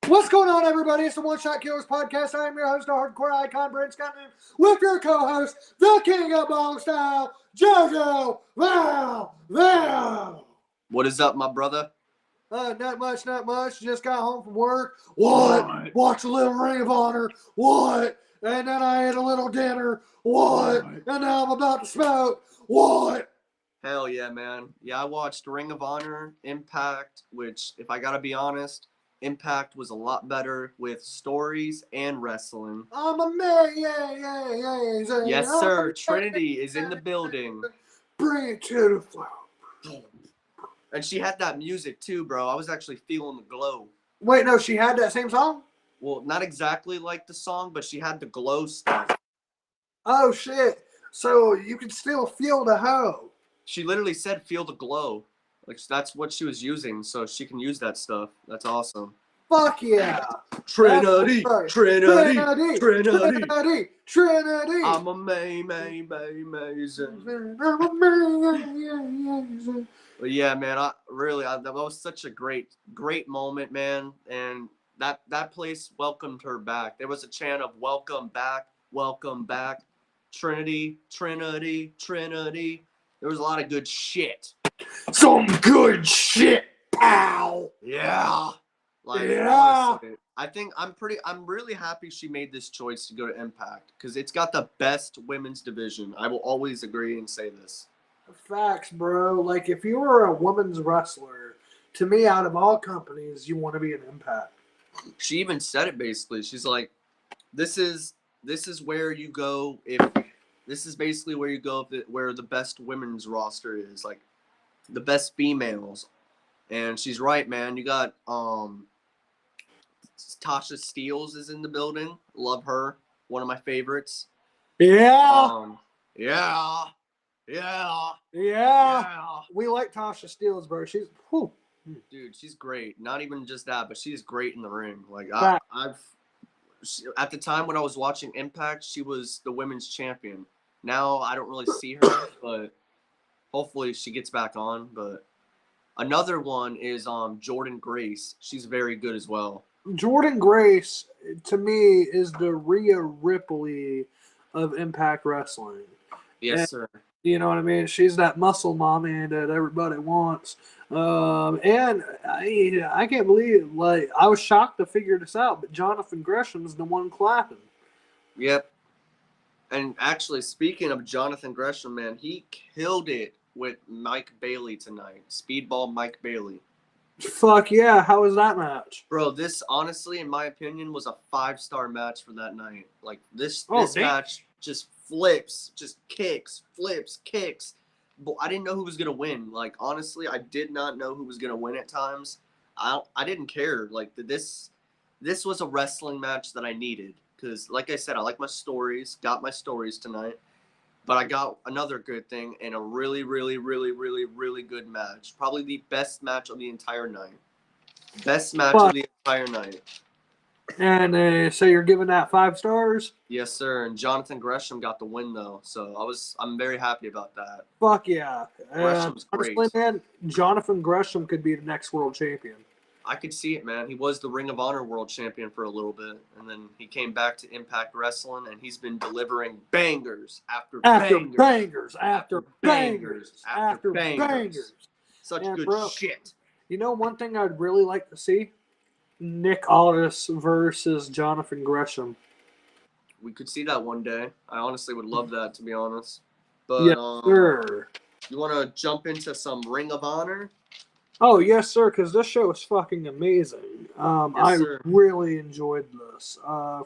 What's going on, everybody? It's the One Shot Killers podcast. I am your host, the hardcore icon, Brent Scott, with your co-host, the king of bong style, JoJo Val. What is up, my brother? Not much. Just got home from work. What? Watched a little Ring of Honor. What? And then I ate a little dinner. What? And now I'm about to smoke. What? Hell yeah, man. Yeah, I watched Ring of Honor, Impact, which, if I gotta be honest, Impact was a lot better with stories and wrestling. I'm amazing. Yes, sir. Trinity is in the building. Bring it to the floor. And she had that music too, bro. I was actually feeling the glow. Wait, no, she had that same song? Well, not exactly like the song, but she had the glow stuff. Oh, shit. So you can still feel the hoe. She literally said, feel the glow. Like, that's what she was using, so she can use that stuff. That's awesome. Fuck yeah. Trinity. I'm amazing. But yeah, man, that was such a great moment, man. And that place welcomed her back. There was a chant of welcome back, Trinity. There was a lot of good shit. Some good shit, pal. Yeah. Yeah. Honestly, I'm really happy she made this choice to go to Impact because it's got the best women's division. I will always agree and say this. Facts, bro. Like, if you were a women's wrestler, to me, out of all companies, you want to be an Impact. She even said it basically. She's like, this is where you go where the best women's roster is, like the best females. And she's right, man. You got Tasha Steelz is in the building. Love her. One of my favorites. Yeah. Yeah. We like Tasha Steelz, bro. She's Dude, she's great. Not even just that, but she's great in the ring. Like at the time when I was watching Impact, she was the women's champion. Now I don't really see her, but hopefully she gets back on. But another one is Jordynne Grace. She's very good as well. Jordynne Grace, to me, is the Rhea Ripley of Impact Wrestling. Yes, sir. You know what I mean? She's that muscle mommy that everybody wants. And I can't believe it. Like, I was shocked to figure this out, but Jonathan Gresham's the one clapping. Yep. And actually, speaking of Jonathan Gresham, man, he killed it with Mike Bailey tonight. Speedball Mike Bailey. Fuck yeah. How was that match? Bro, this, honestly, in my opinion, was a 5-star match for that night. Like, this match just flips, just kicks. But I didn't know who was going to win. Like, honestly, I did not know who was going to win at times. I didn't care. Like, this was a wrestling match that I needed. Because, like I said, I like my stories. Got my stories tonight. But I got another good thing and a really, really, really, really, really good match. Probably the best match of the entire night. Best match of the entire night. And so you're giving that 5 stars? Yes, sir. And Jonathan Gresham got the win, though. So I'm very happy about that. Fuck yeah. Gresham's great. Honestly, man, Jonathan Gresham could be the next world champion. I could see it, man. He was the Ring of Honor world champion for a little bit, and then he came back to Impact Wrestling, and he's been delivering bangers after bangers. Such good shit. You know, one thing I'd really like to see? Nick Aldis versus Jonathan Gresham. We could see that one day. I honestly would love that, to be honest. But yes, sir. You want to jump into some Ring of Honor? Oh, yes, sir, because this show is fucking amazing. I really enjoyed this.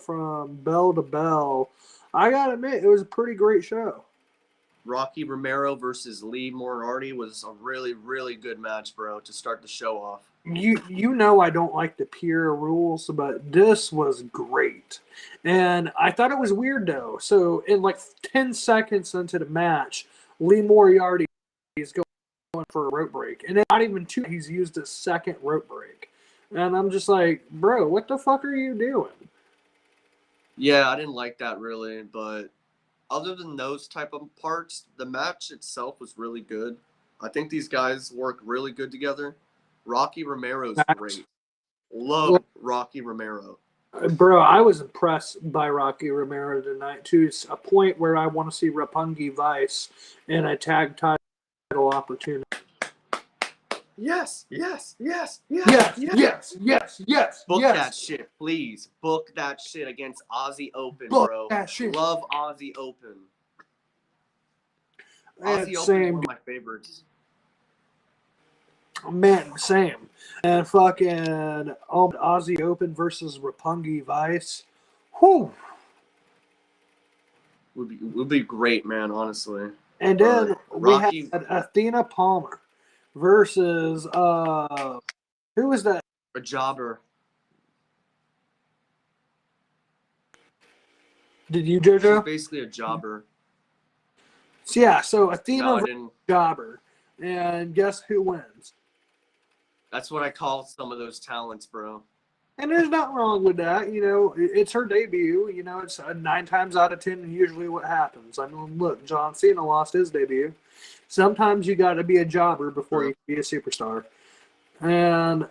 From bell to bell. I gotta admit, it was a pretty great show. Rocky Romero versus Lee Moriarty was a really, really good match, bro, to start the show off. You know I don't like the pure rules, but this was great. And I thought it was weird, though. So, in like 10 seconds into the match, Lee Moriarty is going for a rope break. And then not even 2, he's used a second rope break. And I'm just like, bro, what the fuck are you doing? Yeah, I didn't like that really, but other than those type of parts, the match itself was really good. I think these guys work really good together. Rocky Romero's great. Love Rocky Romero. Bro, I was impressed by Rocky Romero tonight, to a point where I want to see Roppongi Vice in a tag title opportunity. Yes. Book that shit, please. Book that shit against Aussie Open, bro. That shit. Love Aussie Open. And Aussie Open is one of my favorites. Man, same. And fucking Aussie Open versus Roppongi Vice. Whew. Would be great, man, honestly. And then we had Athena Palmer versus who was that? A jobber. Did you, JoJo? She's basically a jobber. Yeah, so Athena No, versus jobber. And guess who wins? That's what I call some of those talents, bro. And there's nothing wrong with that. You know, it's her debut. You know, it's 9 times out of 10 usually what happens. I mean, look, John Cena lost his debut. Sometimes you got to be a jobber before you can be a superstar. And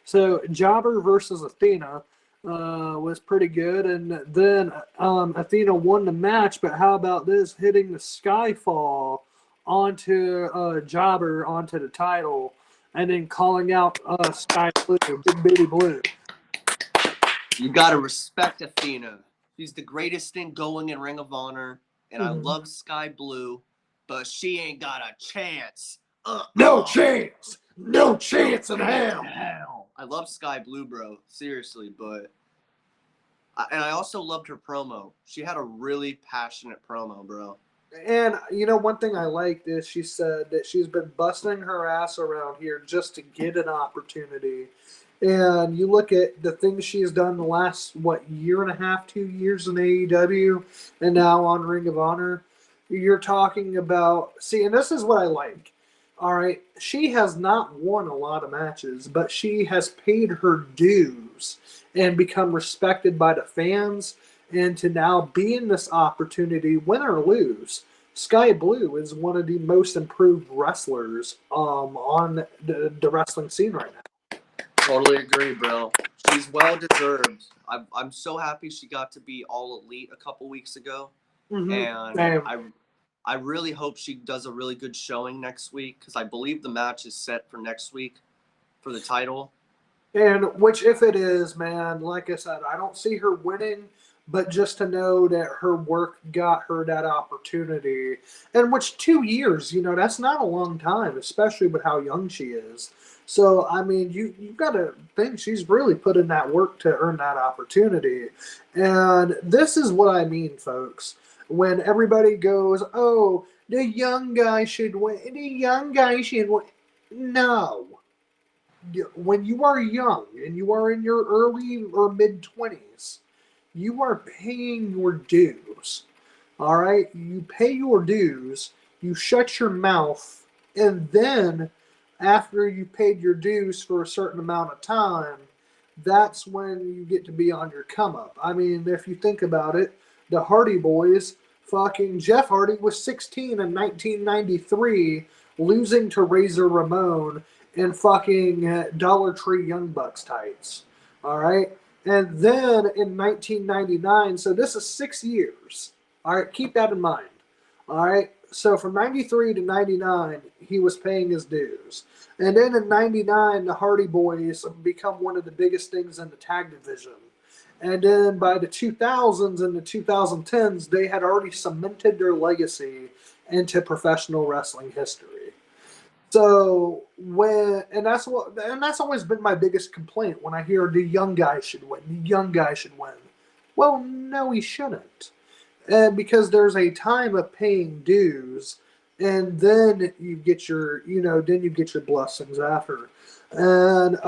so Jobber versus Athena was pretty good. And then Athena won the match. But how about this? Hitting the Skyfall onto Jobber onto the title. And then calling out Sky Blue, Big Baby Blue. You got to respect Athena. She's the greatest thing going in Ring of Honor. And I love Sky Blue, but she ain't got a chance. No chance. No chance in hell. I love Sky Blue, bro. Seriously, but... And I also loved her promo. She had a really passionate promo, bro. And, you know, one thing I liked is she said that she's been busting her ass around here just to get an opportunity. And you look at the things she's done the last, year and a half, 2 years in AEW, and now on Ring of Honor. You're talking about, see, and this is what I like. All right, she has not won a lot of matches, but she has paid her dues and become respected by the fans. And to now be in this opportunity, win or lose, Sky Blue is one of the most improved wrestlers on the wrestling scene right now. Totally agree, bro. She's well deserved. I'm so happy she got to be All Elite a couple weeks ago, and I really hope she does a really good showing next week, because I believe the match is set for next week for the title. And which, if it is, man, like I said, I don't see her winning. But just to know that her work got her that opportunity, and which 2 years, you know, that's not a long time, especially with how young she is. So, I mean, you got to think she's really put in that work to earn that opportunity. And this is what I mean, folks. When everybody goes, oh, the young guy should win. The young guy should win. No. When you are young and you are in your early or mid-20s, you are paying your dues, all right? You pay your dues, you shut your mouth, and then after you paid your dues for a certain amount of time, that's when you get to be on your come up. I mean, if you think about it, the Hardy Boys, fucking Jeff Hardy was 16 in 1993, losing to Razor Ramon in fucking Dollar Tree Young Bucks tights, all right? And then in 1999, so this is 6 years. All right, keep that in mind. All right, so from 93 to 99, he was paying his dues. And then in 99, the Hardy Boys become one of the biggest things in the tag division. And then by the 2000s and the 2010s, they had already cemented their legacy into professional wrestling history. So that's always been my biggest complaint when I hear the young guy should win. The young guy should win. Well, no, he shouldn't, and because there's a time of paying dues, and then you get your blessings after. And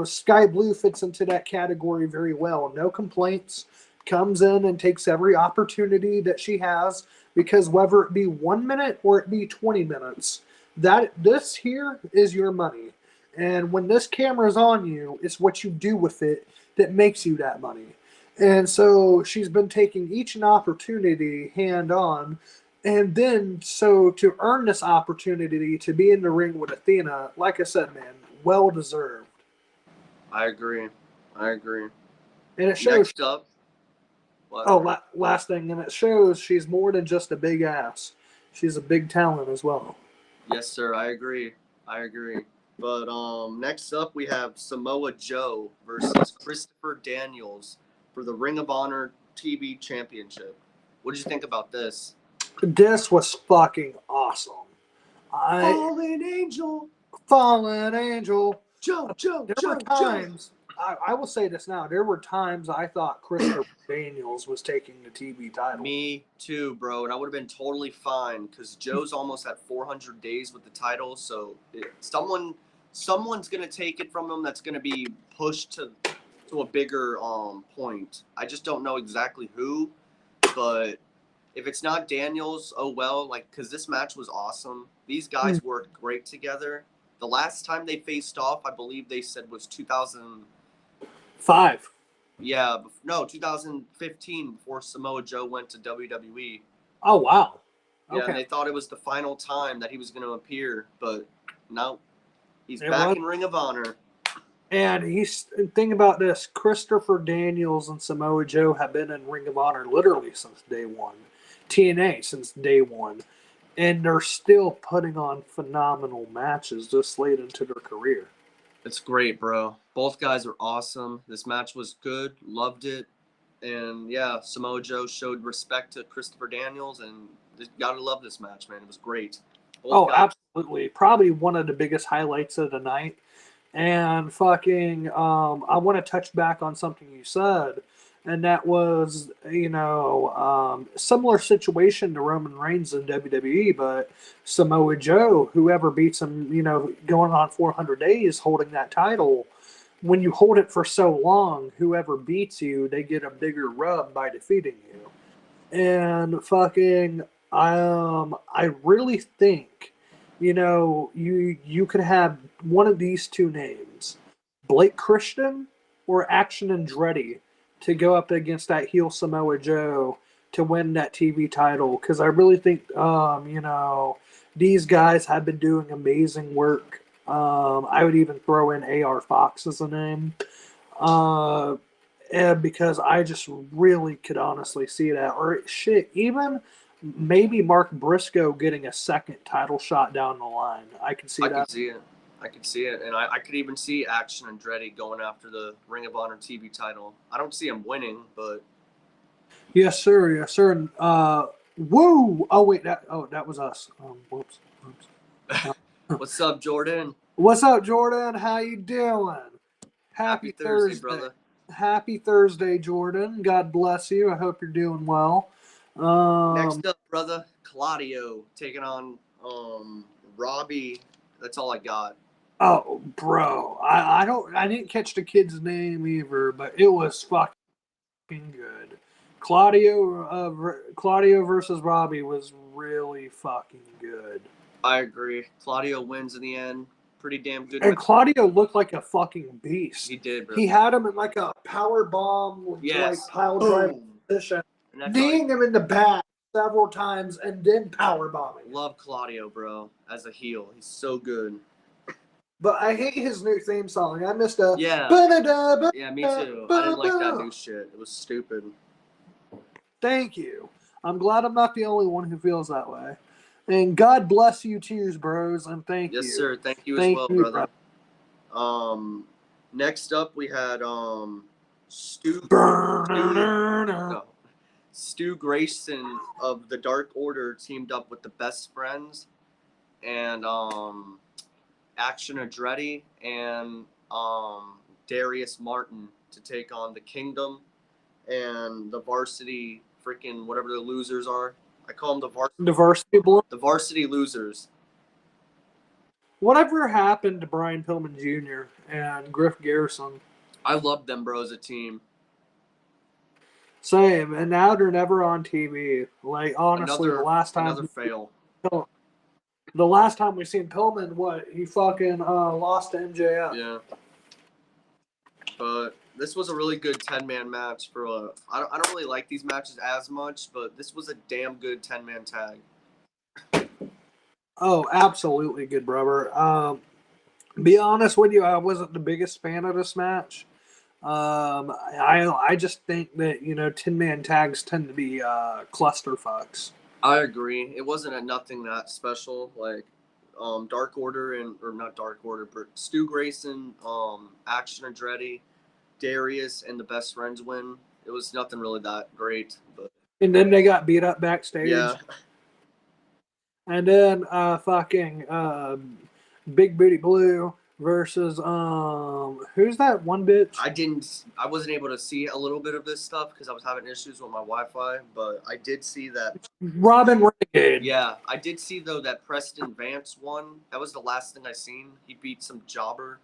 Sky Blue fits into that category very well. No complaints. Comes in and takes every opportunity that she has, because whether it be 1 minute or it be 20 minutes. This here is your money. And when this camera is on you, it's what you do with it that makes you that money. And so she's been taking each an opportunity hand on And then, so to earn this opportunity to be in the ring with Athena, like I said, man, well deserved. I agree. And it shows. Next up. What? Oh, last thing, and it shows she's more than just a big ass. She's a big talent as well. Yes, sir. I agree. But next up we have Samoa Joe versus Christopher Daniels for the Ring of Honor TV Championship. What did you think about this? This was fucking awesome. Fallen Angel. Joe. There were times. I will say this now. There were times I thought Christopher Daniels was taking the TV title. Me too, bro. And I would have been totally fine because Joe's almost at 400 days with the title. So someone's gonna take it from him. That's gonna be pushed to a bigger point. I just don't know exactly who, but if it's not Daniels, oh well. Like, because this match was awesome. These guys worked great together. The last time they faced off, I believe they said was 2005. Yeah, no, 2015 before Samoa Joe went to WWE. Oh, wow. Yeah, okay. And they thought it was the final time that he was going to appear, but no, he's back in Ring of Honor. And think about this, Christopher Daniels and Samoa Joe have been in Ring of Honor literally since day one. TNA since day one. And they're still putting on phenomenal matches this late into their career. It's great, bro. Both guys are awesome. This match was good. Loved it. And, yeah, Samoa Joe showed respect to Christopher Daniels, and got to love this match, man. It was great. Absolutely. Probably one of the biggest highlights of the night. And fucking, I want to touch back on something you said. And that was, similar situation to Roman Reigns in WWE, but Samoa Joe, whoever beats him, going on 400 days holding that title, when you hold it for so long, whoever beats you, they get a bigger rub by defeating you. And fucking, I really think, you could have one of these two names, Blake Christian or Action Andretti, to go up against that heel Samoa Joe to win that TV title. Because I really think, these guys have been doing amazing work. I would even throw in AR Fox as a name. And because I just really could honestly see that. Or shit, even maybe Mark Briscoe getting a second title shot down the line. I can see that. I could see it. And I could even see Action Andretti going after the Ring of Honor TV title. I don't see him winning, but... Yes, sir. Yes, sir. Woo! Oh, wait. That was us. Whoops. What's up, Jordan? What's up, Jordan? How you doing? Happy Thursday, brother. Happy Thursday, Jordan. God bless you. I hope you're doing well. Next up, brother, Claudio taking on Robbie. That's all I got. Oh, bro, I didn't catch the kid's name either, but it was fucking good. Claudio versus Robbie was really fucking good. I agree. Claudio wins in the end. Pretty damn good. And Claudio looked like a fucking beast. He did, bro. He had him in like a power bomb, like pile drive position, kneeing him in the back several times, and then power bombing. Love Claudio, bro. As a heel, he's so good. But I hate his new theme song. I missed a yeah, me too. I didn't like that new shit. It was stupid. Thank you. I'm glad I'm not the only one who feels that way. And God bless you too, bros, and thank you. Yes, sir. Thank you as well, brother. Next up we had Stu Grayson of the Dark Order teamed up with the Best Friends and Action Andretti and Darius Martin to take on the Kingdom and the Varsity freaking whatever the losers are. I call them the Varsity Losers. Whatever happened to Brian Pillman Jr. and Griff Garrison? I loved them, bro, as a team. Same, and now they're never on TV. Like, honestly, the last time... Another fail. The last time we seen Pillman, he fucking lost to MJF. Yeah. But this was a really good 10-man match for I don't really like these matches as much, but this was a damn good 10-man tag. Oh, absolutely good, brother. Be honest with you, I wasn't the biggest fan of this match. I just think that 10-man tags tend to be clusterfucks. I agree. It wasn't a nothing that special. Like, Dark Order or not Dark Order, but Stu Grayson, Action Andretti, Darius, and the Best Friends win. It was nothing really that great, but And then they got beat up backstage. yeah. And then fucking Big Booty Blue versus who's that one bitch? I wasn't able to see a little bit of this stuff because I was having issues with my Wi-Fi, but I did see that. Robin Renegade. Yeah, I did see though that Preston Vance won. That was the last thing I seen. He beat some jobber.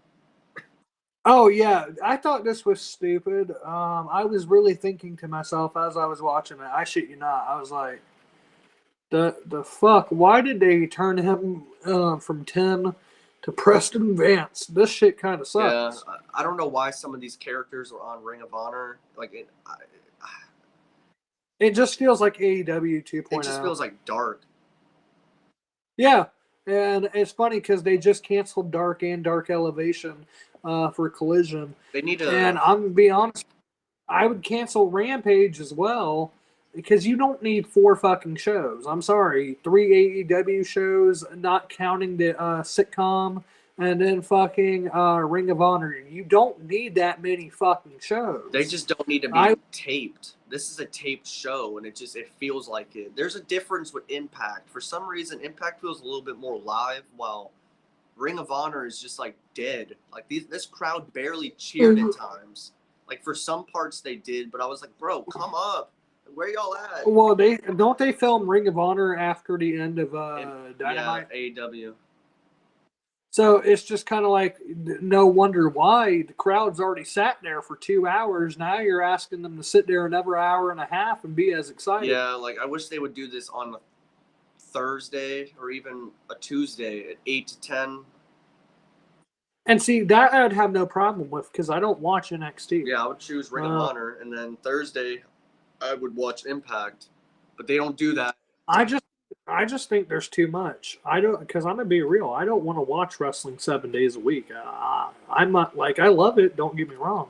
Oh yeah, I thought this was stupid. I was really thinking to myself as I was watching it. I shit you not. I was like, the fuck? Why did they turn him from 10 to Preston Vance? This shit kind of sucks. Yeah, I don't know why some of these characters are on Ring of Honor. Like it just feels like AEW 2.0. It just feels like Dark. Yeah, and it's funny because they just canceled Dark and Dark Elevation for Collision. They need to. And I'm gonna be honest, I would cancel Rampage as well because you don't need 4 fucking shows. I'm sorry, 3 AEW shows, not counting the sitcom, and then fucking Ring of Honor. You don't need that many fucking shows. They just don't need to be taped. This is a taped show, and it feels like it. There's a difference with Impact. For some reason, Impact feels a little bit more live, while Ring of Honor is just like dead. Like this crowd barely cheered at times. Like for some parts they did, but I was like, bro, come up. Where y'all at? Well, they film Ring of Honor after the end of Dynamite? Yeah, AEW. So it's just kind of like, no wonder why the crowd's already sat there for 2 hours. Now you're asking them to sit there another hour and a half and be as excited. Yeah, like I wish they would do this on a Thursday or even a Tuesday at 8 to 10. And see, that I'd have no problem with because I don't watch NXT. Yeah, I would choose Ring of Honor, and then Thursday I would watch Impact, but they don't do that. I just think there's too much. I don't, because I'm gonna be real. I don't want to watch wrestling 7 days a week. I'm not like, I love it. Don't get me wrong,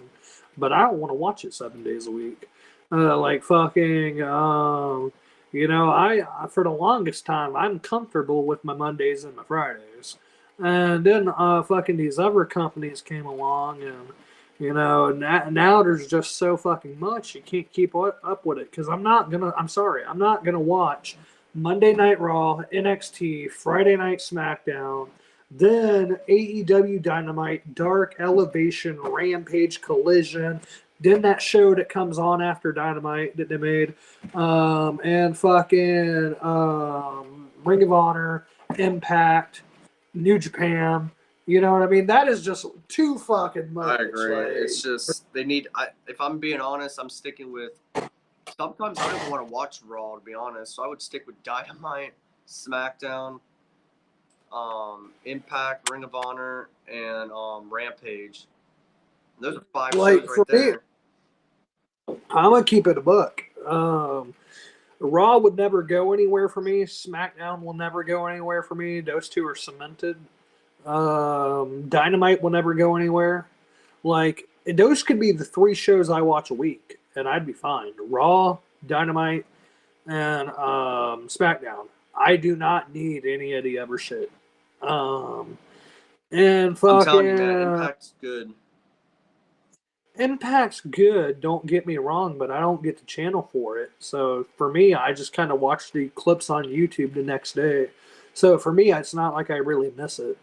but I don't want to watch it 7 days a week. Like fucking, I for the longest time I'm comfortable with my Mondays and my Fridays, and then fucking these other companies came along and. Now there's just so fucking much you can't keep up with it because I'm not gonna watch Monday Night Raw, NXT, Friday Night SmackDown, then AEW Dynamite, Dark Elevation, Rampage, Collision, then that show that comes on after Dynamite that they made, and fucking Ring of Honor, Impact, New Japan. You know what I mean? That is just too fucking much. I agree. Like, it's just they need. If I'm being honest, I'm sticking with. Sometimes I don't even want to watch Raw, to be honest. So I would stick with Dynamite, SmackDown, Impact, Ring of Honor, and Rampage. Those are 5 shows right there. I'm gonna keep it a buck. Raw would never go anywhere for me. SmackDown will never go anywhere for me. Those 2 are cemented. Dynamite will never go anywhere. Like, those could be the 3 shows I watch a week, and I'd be fine. Raw, Dynamite, and SmackDown. I do not need any of the other shit. And fucking, I'm telling you, man, Impact's good. Impact's good, don't get me wrong, but I don't get the channel for it. So for me, I just kind of watch the clips on YouTube the next day. So for me, it's not like I really miss it.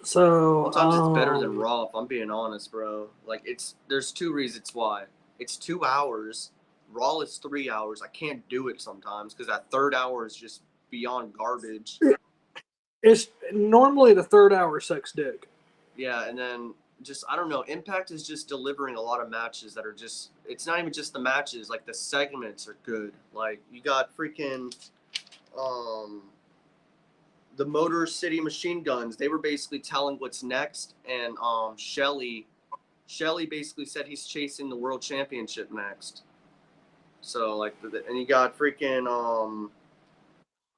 So sometimes it's better than Raw, if I'm being honest, bro. Like there's 2 reasons why. It's 2 hours. Raw is 3 hours. I can't do it sometimes because that 3rd hour is just beyond garbage. It's normally the 3rd hour sucks dick. Yeah, and then just I don't know. Impact is just delivering a lot of matches that are just. It's not even just the matches. Like the segments are good. Like you got freaking. The Motor City Machine Guns, they were basically telling what's next, and Shelly basically said he's chasing the World Championship next. So like, and you got freaking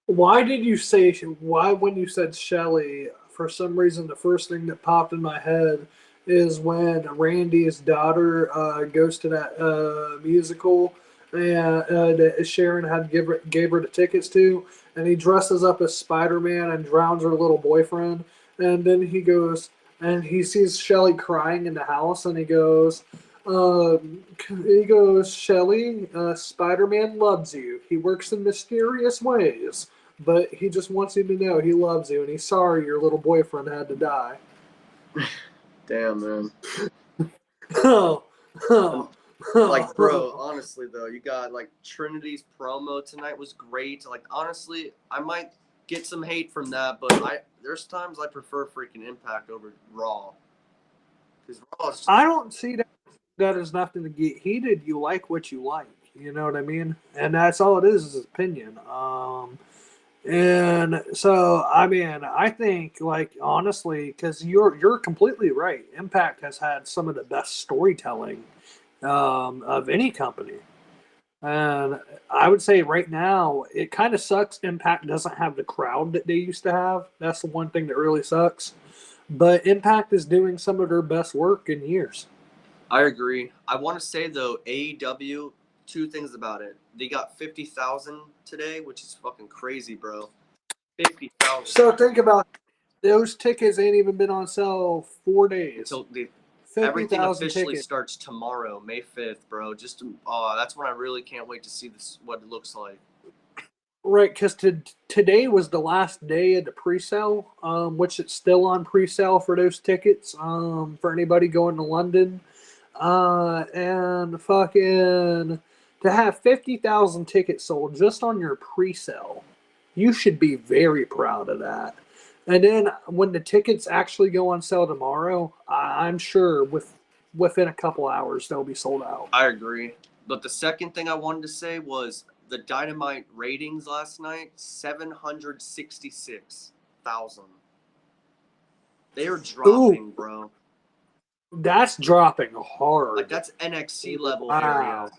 Why did you say why when you said Shelly? For some reason, the first thing that popped in my head is when Randy's daughter goes to that musical that Sharon had gave her the tickets to, and he dresses up as Spider-Man and drowns her little boyfriend, and then he goes and he sees Shelly crying in the house, and he goes, Shelly, Spider-Man loves you. He works in mysterious ways. But he just wants you to know he loves you and he's sorry your little boyfriend had to die. Damn, man. Oh, Like, bro, honestly though, you got like Trinity's promo tonight was great. Like, honestly, I might get some hate from that, but there's times I prefer freaking Impact over Raw. Because Raw is I don't see that as nothing to get heated. You like what you like. You know what I mean? And that's all it is opinion. And so, I mean, I think, like, honestly, because you're completely right. Impact has had some of the best storytelling of any company. And I would say right now, it kind of sucks. Impact doesn't have the crowd that they used to have. That's the one thing that really sucks. But Impact is doing some of their best work in years. I agree. I want to say though, AEW, two things about it. They got 50,000 today, which is fucking crazy, bro. 50,000. So think about those tickets ain't even been on sale 4 days. Until 50, everything officially tickets. starts tomorrow, May 5th, bro. Just that's when I really can't wait to see this what it looks like. Right, because today was the last day of the pre-sale, which it's still on pre-sale for those tickets for anybody going to London. And fucking to have 50,000 tickets sold just on your pre-sale, you should be very proud of that. And then when the tickets actually go on sale tomorrow, I'm sure within a couple hours they'll be sold out. I agree. But the second thing I wanted to say was the Dynamite ratings last night, 766,000. They are dropping, bro. That's dropping hard. Like, that's NXT level area.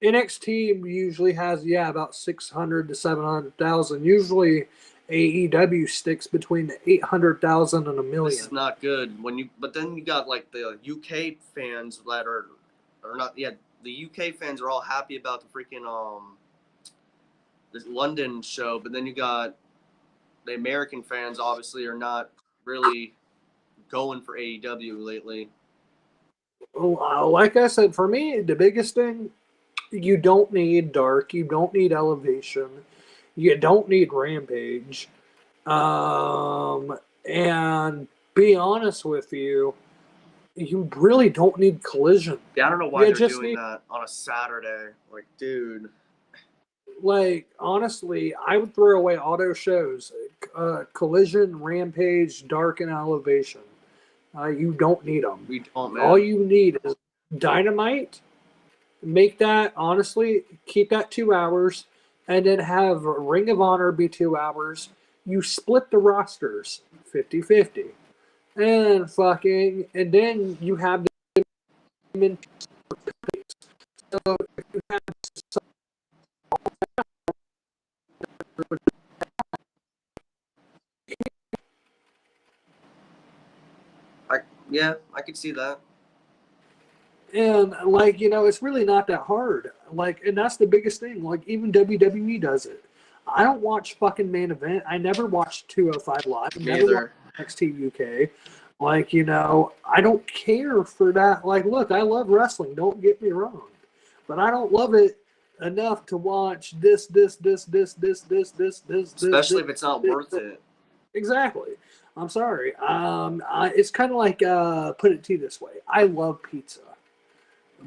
NXT usually has about 600 to 700,000. Usually AEW sticks between the 800,000 and a million. This is not good. But then you got like the UK fans that are not. Yeah, the UK fans are all happy about the freaking this London show. But then you got the American fans obviously are not really going for AEW lately. Like I said, for me, the biggest thing, you don't need Dark, you don't need Elevation, you don't need Rampage. And be honest with you, you really don't need Collision. Yeah, I don't know why they're doing that on a Saturday. Like, dude. Like, honestly, I would throw away all those shows. Collision, Rampage, Dark, and Elevation. You don't need them. We don't, man. All you need is Dynamite. Make that, honestly, keep that 2 hours, and then have Ring of Honor be 2 hours. You split the rosters 50-50. And then you have them in. So if you have I could see that. And like, it's really not that hard. Like, and that's the biggest thing. Like, even WWE does it. I don't watch fucking Main Event. I never watched 205 Live. I never watched NXT UK. Like, I don't care for that. Like, look, I love wrestling. Don't get me wrong, but I don't love it enough to watch this. Especially if it's not worth it. Exactly. I'm sorry. It's kind of like put it to you this way. I love pizza,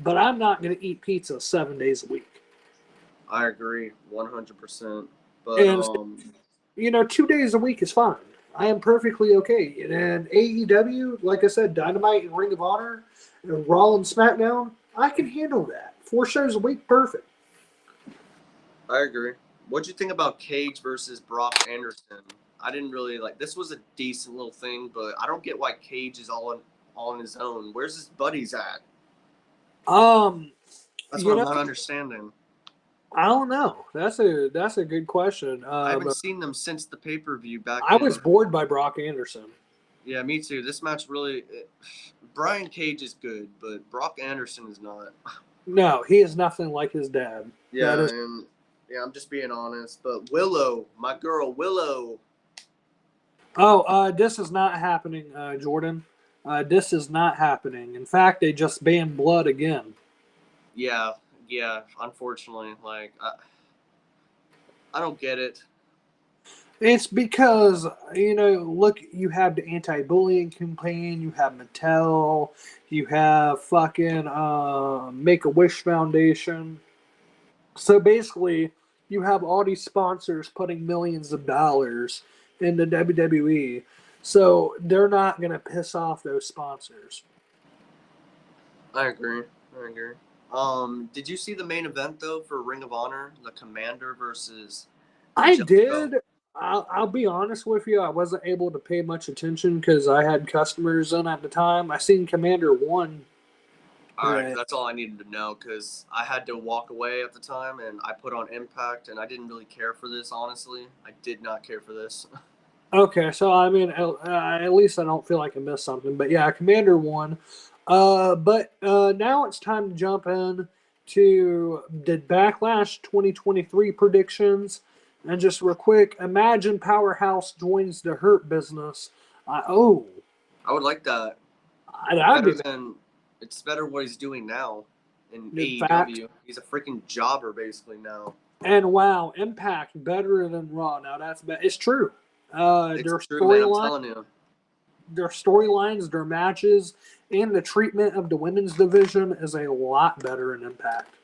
but I'm not going to eat pizza 7 days a week. I agree 100%. But 2 days a week is fine. I am perfectly okay. And AEW, like I said, Dynamite and Ring of Honor, and Raw and SmackDown, I can handle that. 4 shows a week, perfect. I agree. What'd you think about Cage versus Brock Anderson? I didn't really like. This was a decent little thing, but I don't get why Cage is all on his own. Where's his buddies at? That's what I'm not understanding. I don't know. That's a good question. I haven't But seen them since the pay-per-view back I was in. bored by Brock Anderson. Yeah, me too. This match really. Brian Cage is good, but Brock Anderson is not. No, he is nothing like his dad. Yeah, and yeah, I'm just being honest. But Willow, my girl Willow. Oh, this is not happening, Jordan. This is not happening. In fact, they just banned blood again. Yeah, yeah. Unfortunately, like I don't get it. It's because, look, you have the anti-bullying campaign, you have Mattel, you have fucking Make-A-Wish Foundation. So basically, you have all these sponsors putting millions of dollars into WWE. So they're not going to piss off those sponsors. I agree. I agree. Did you see the main event though for Ring of Honor, the Commander versus? I did. I'll be honest with you. I wasn't able to pay much attention because I had customers in at the time. I seen Commander 1. All right, that's all I needed to know because I had to walk away at the time, and I put on Impact, and I didn't really care for this. Honestly, I did not care for this. Okay, so I mean, at least I don't feel like I missed something. But yeah, Commander 1. But now it's time to jump in to the Backlash 2023 predictions. And just real quick, imagine Powerhouse joins the Hurt Business. I would like that. It's better what he's doing now in AEW. He's a freaking jobber basically now. And wow, Impact better than Raw. Now that's it's true. Their storylines, their matches, and the treatment of the women's division is a lot better in Impact.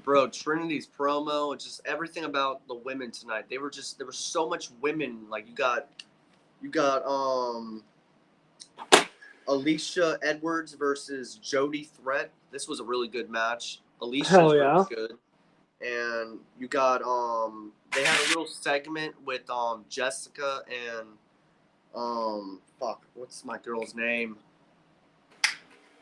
Bro, Trinity's promo, just everything about the women tonight. There was so much women. Like you got Alicia Edwards versus Jody Threat. This was a really good match. Alicia's really good. And you got they had a little segment with Jessica and what's my girl's name?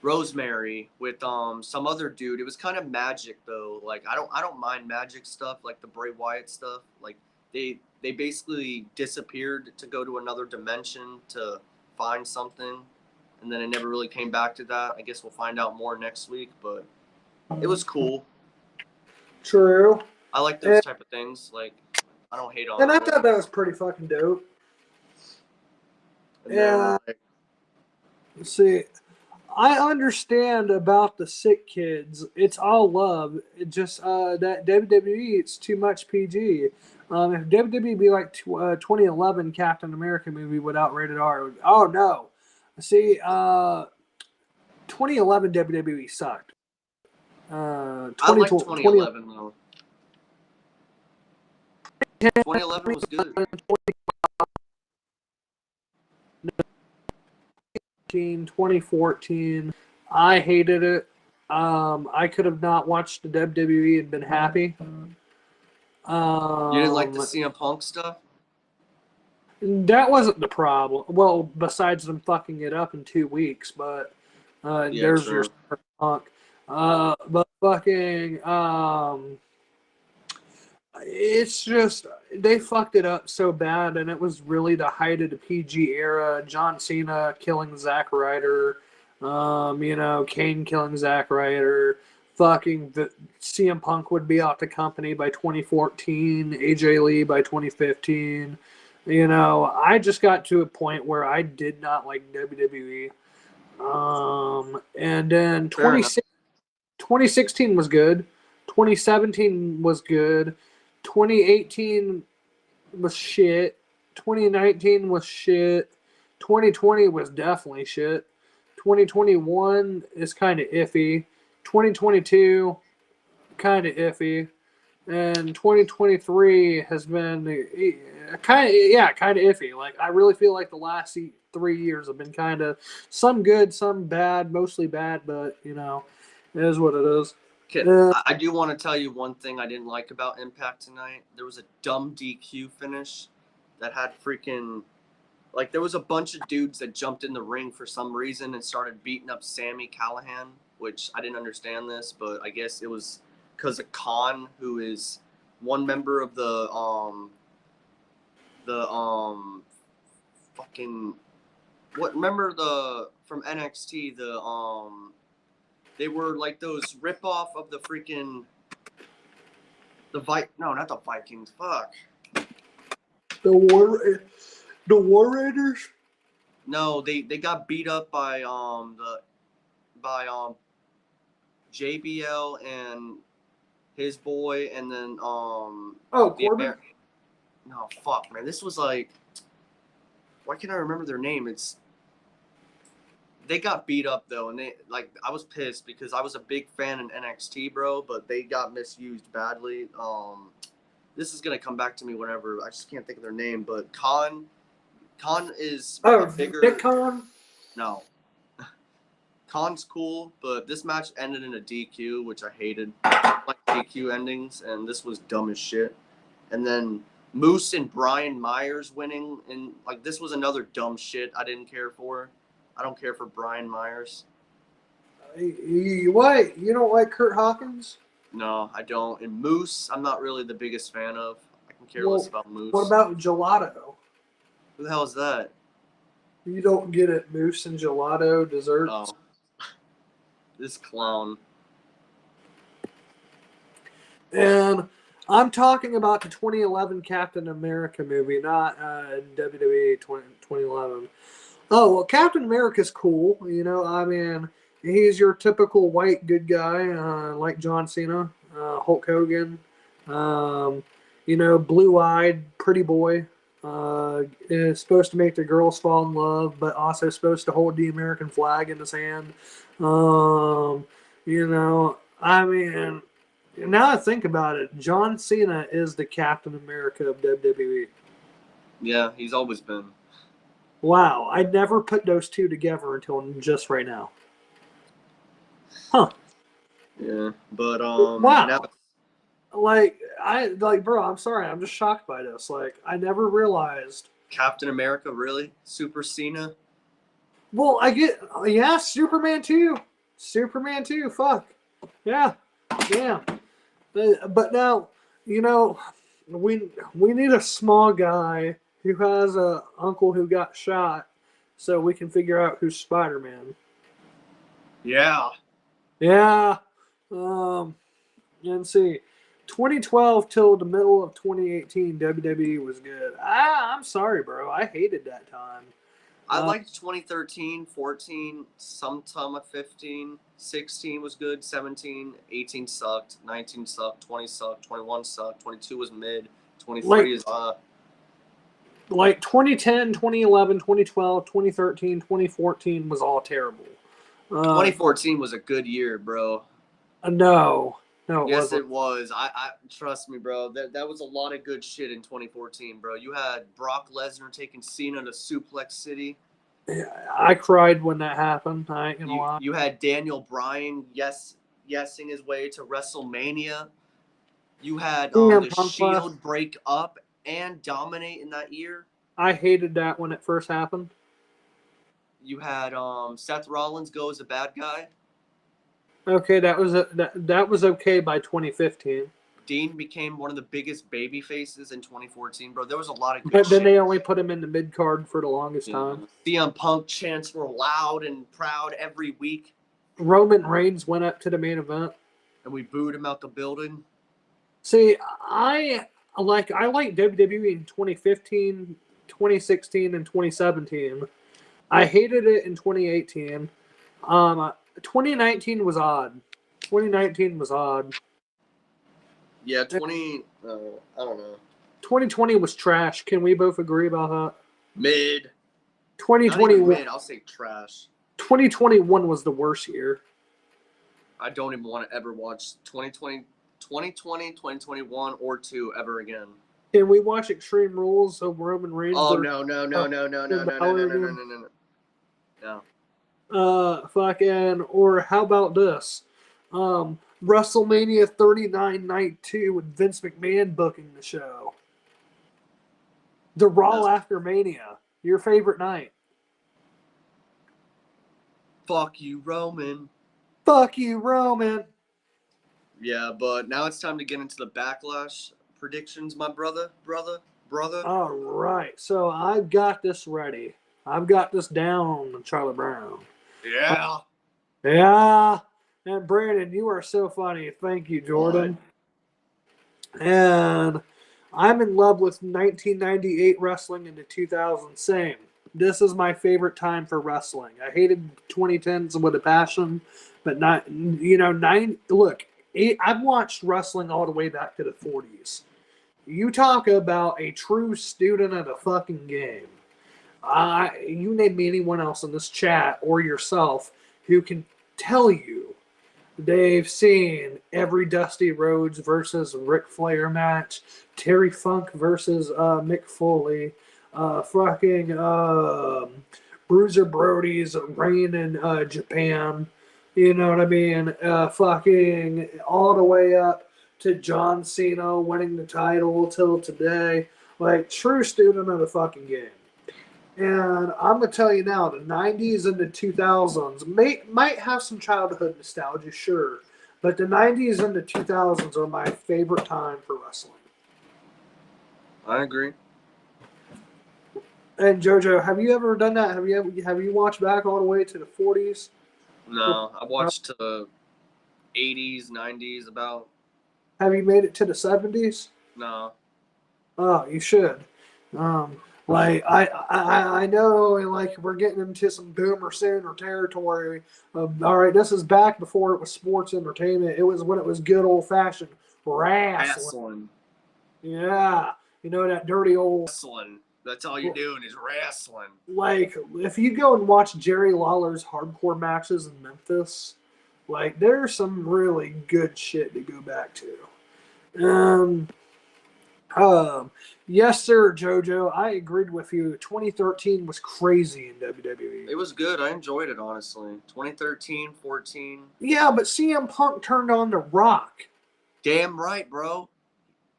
Rosemary with some other dude. It was kind of magic though. Like I don't mind magic stuff, like the Bray Wyatt stuff. Like they basically disappeared to go to another dimension to find something, and then it never really came back to that. I guess we'll find out more next week, but it was cool. True. I like those type of things. Like I don't hate on. And I thought that was pretty fucking dope. Yeah. Let's see. I understand about the sick kids. It's all love. It just that WWE, it's too much PG. If WWE be like 2011 Captain America movie without rated R, oh no. See, 2011 WWE sucked. I like 2011 though. 2011 was good. 2014, I hated it. I could have not watched the WWE and been happy. You didn't like the CM Punk stuff? That wasn't the problem. Well, besides them fucking it up in 2 weeks, but there's your Punk. But fucking, it's just they fucked it up so bad, and it was really the height of the PG era. John Cena killing Zack Ryder, Kane killing Zack Ryder. Fucking CM Punk would be out the company by 2014. AJ Lee by 2015. I just got to a point where I did not like WWE. And then 2016 was good. 2017 was good. 2018 was shit. 2019 was shit. 2020 was definitely shit. 2021 is kind of iffy. 2022, kind of iffy. And 2023 has been kind of iffy. Like, I really feel like the last 3 years have been kind of some good, some bad, mostly bad, but, it is what it is. I do want to tell you one thing I didn't like about Impact tonight. There was a dumb DQ finish that had freaking, like, there was a bunch of dudes that jumped in the ring for some reason and started beating up Sami Callihan, which I didn't understand this, but I guess it was because of Khan, who is one member of the fucking what? Remember from NXT they were like those rip-off of the freaking not the Vikings. Fuck. The War Raiders. No, they got beat up by JBL and his boy, and then Corbin. No, fuck, man. This was like, why can't I remember their name? They got beat up though, and I was pissed because I was a big fan in NXT, bro, but they got misused badly. This is gonna come back to me whenever. I just can't think of their name, but Khan is a bigger. Nick Khan? No. Khan's cool, but this match ended in a DQ, which I hated. I like DQ endings, and this was dumb as shit. And then Moose and Brian Myers winning, and like this was another dumb shit I didn't care for. I don't care for Brian Myers. What? You don't like Kurt Hawkins? No, I don't. And Moose, I'm not really the biggest fan of. I can care less about Moose. What about Gelato? Who the hell is that? You don't get it, Moose and Gelato desserts. Oh. This clown. And I'm talking about the 2011 Captain America movie, not WWE 2011. Oh, well, Captain America's cool. You know, I mean, he's your typical white good guy, like John Cena, Hulk Hogan, you know, blue-eyed, pretty boy. Is supposed to make the girls fall in love, but also supposed to hold the American flag in his hand. You know, I mean, now I think about it, John Cena is the Captain America of WWE. Yeah, he's always been. Wow, I never put those two together until just right now. Huh. Yeah, but wow. Now... bro, I'm sorry, I'm just shocked by this. Like, I never realized. Captain America, really? Super Cena? Well, Superman 2. Superman 2, fuck. Yeah. Damn. But now, you know, we need a small guy who has a uncle who got shot so we can figure out who's Spider-Man. Yeah. Yeah. And see, 2012 till the middle of 2018, WWE was good. I'm sorry, bro. I hated that time. I liked 2013, 14, some time of 15, 16 was good, 17, 18 sucked, 19 sucked, 20 sucked, 21 sucked, 22 was mid, 23 is like 2010, 2011, 2012, 2013, 2014 was all terrible. 2014 was a good year, bro. No, it yes, wasn't. It was. I trust me, bro. That was a lot of good shit in 2014, bro. You had Brock Lesnar taking Cena to Suplex City. I cried when that happened. I ain't gonna lie. You had Daniel Bryan yesing his way to WrestleMania. You had the Shield break up and dominate in that year. I hated that when it first happened. You had Seth Rollins go as a bad guy. Okay, that was okay by 2015. Dean became one of the biggest baby faces in 2014, bro. There was a lot of good But then they only put him in the mid card for the longest time. CM Punk chants were loud and proud every week. Roman Reigns went up to the main event. And we booed him out the building. See, I like WWE in 2015, 2016, and 2017. I hated it in 2018. 2019 was odd. 2019 was odd. Yeah, I don't know. 2020 was trash. Can we both agree about that? Mid. 2021. Mid, I'll say trash. 2021 was the worst year. I don't even want to ever watch 2020, 2021, or 2 ever again. Can we watch Extreme Rules of Roman Reigns? Oh, no. Fucking, or how about this? WrestleMania 39 Night 2 with Vince McMahon booking the show. The Raw after Mania. Your favorite night. Fuck you, Roman. Fuck you, Roman. Yeah, but now it's time to get into the Backlash predictions, my brother. All right. So I've got this ready. I've got this down, Charlie Brown. Yeah. Yeah. And Brandon, you are so funny. Thank you, Jordan. What? And I'm in love with 1998 wrestling into 2000. Same. This is my favorite time for wrestling. I hated 2010s with a passion, but not, look, I've watched wrestling all the way back to the 40s. You talk about a true student of the fucking game. You name me anyone else in this chat or yourself who can tell you they've seen every Dusty Rhodes versus Ric Flair match, Terry Funk versus Mick Foley, Bruiser Brody's reign in Japan. You know what I mean? Fucking all the way up to John Cena winning the title till today. Like, true student of the fucking game. And I'm going to tell you now, the 90s and the 2000s might have some childhood nostalgia, sure. But the 90s and the 2000s are my favorite time for wrestling. I agree. And JoJo, have you ever done that? Have you watched back all the way to the 40s? No, I watched 80s, 90s about. Have you made it to the 70s? No. Oh, you should. Like I know, like we're getting into some boomer sooner territory. All right, this is back before it was sports entertainment. It was when it was good old fashioned wrestling. Yeah, you know that dirty old wrestling. That's all you're doing is wrestling. Like if you go and watch Jerry Lawler's hardcore matches in Memphis, like there's some really good shit to go back to. Yes, sir, JoJo. I agreed with you. 2013 was crazy in WWE. It was good. I enjoyed it, honestly. 2013, 14. Yeah, but CM Punk turned on The Rock. Damn right, bro.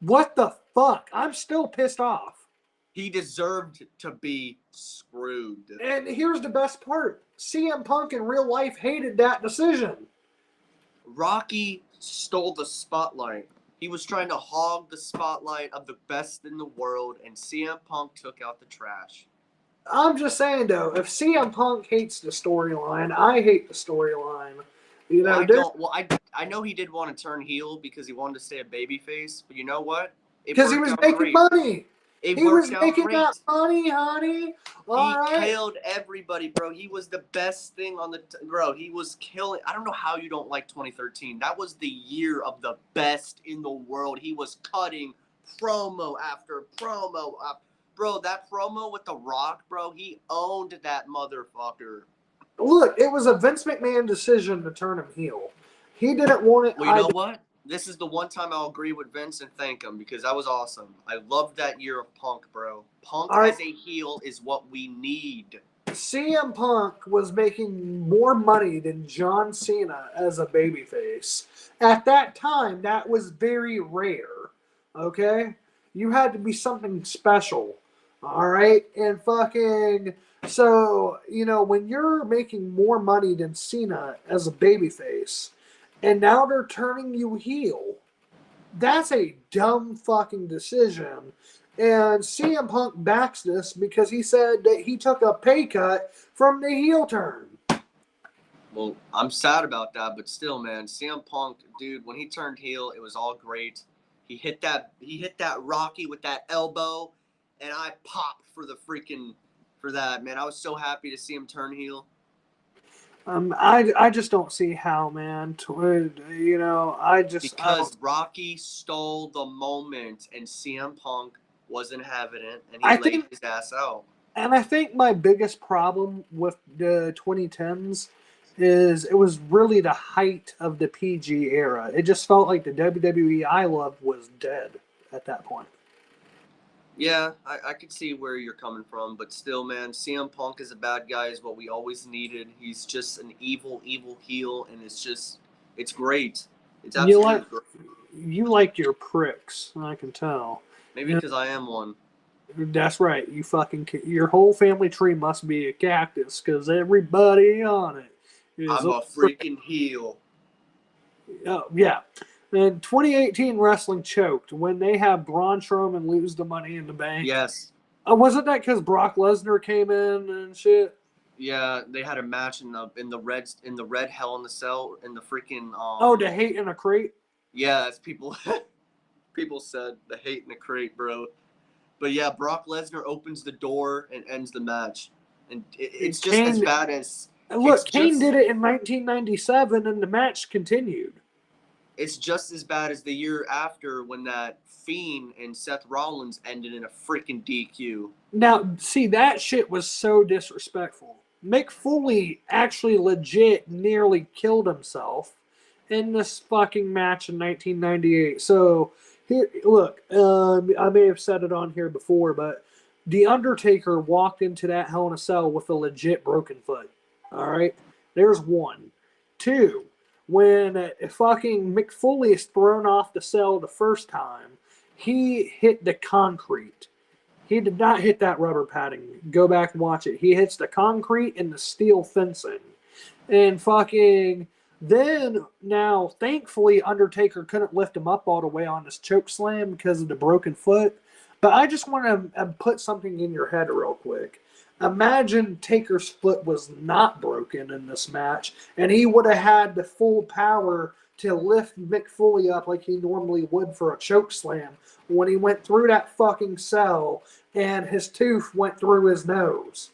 What the fuck? I'm still pissed off. He deserved to be screwed. And here's the best part. CM Punk in real life hated that decision. Rocky stole the spotlight. He was trying to hog the spotlight of the best in the world, and CM Punk took out the trash. I'm just saying, though, if CM Punk hates the storyline, I hate the storyline. You know, I know he did want to turn heel because he wanted to stay a babyface, but you know what? Because he was making money. He was making that money, honey. He killed everybody, bro. He was the best thing on the bro. He was killing. I don't know how you don't like 2013. That was the year of the best in the world. He was cutting promo after promo. Bro, that promo with The Rock, bro, he owned that motherfucker. Look, it was a Vince McMahon decision to turn him heel. He didn't want it. Well, you know what? This is the one time I'll agree with Vince and thank him because that was awesome. I loved that year of Punk, bro. Punk as a heel is what we need. CM Punk was making more money than John Cena as a babyface. At that time, that was very rare. Okay? You had to be something special. All right? And fucking... So, you know, when you're making more money than Cena as a babyface... and now they're turning you heel. That's a dumb fucking decision. And CM Punk backs this because he said that he took a pay cut from the heel turn. Well, I'm sad about that, but still, man, CM Punk, dude, when he turned heel, it was all great. He hit that Rocky with that elbow, and I popped for that, man. I was so happy to see him turn heel. I just don't see how, man. You know, because Rocky stole the moment and CM Punk wasn't having it, and he laid his ass out. And I think my biggest problem with the 2010s is it was really the height of the PG era. It just felt like the WWE I loved was dead at that point. Yeah, I could see where you're coming from, but still, man, CM Punk is a bad guy is what we always needed. He's just an evil, evil heel, and it's great. It's absolutely great. You like your pricks, I can tell. Maybe because I am one. That's right. Your whole family tree must be a cactus because everybody on it is I'm a freaking heel. Oh, yeah. And 2018 wrestling choked when they had Braun Strowman lose the Money in the Bank. Yes. Wasn't that because Brock Lesnar came in and shit? Yeah, they had a match in the red Hell in the Cell in the freaking the Hate in a Crate. Yeah, that's people said the Hate in a Crate, bro. But yeah, Brock Lesnar opens the door and ends the match, and it's just as bad as. Look, Kane did it in 1997, and the match continued. It's just as bad as the year after when that Fiend and Seth Rollins ended in a freaking DQ. Now, see, that shit was so disrespectful. Mick Foley actually legit nearly killed himself in this fucking match in 1998. So, here, look, I may have said it on here before, but The Undertaker walked into that Hell in a Cell with a legit broken foot. All right? There's one. Two, when fucking Mick Foley is thrown off the cell the first time, he hit the concrete. He did not hit that rubber padding. Go back and watch it. He hits the concrete and the steel fencing. And fucking then now, thankfully, Undertaker couldn't lift him up all the way on this choke slam because of the broken foot. But I just want to put something in your head real quick. Imagine Taker's foot was not broken in this match, and he would have had the full power to lift Mick Foley up like he normally would for a choke slam when he went through that fucking cell and his tooth went through his nose.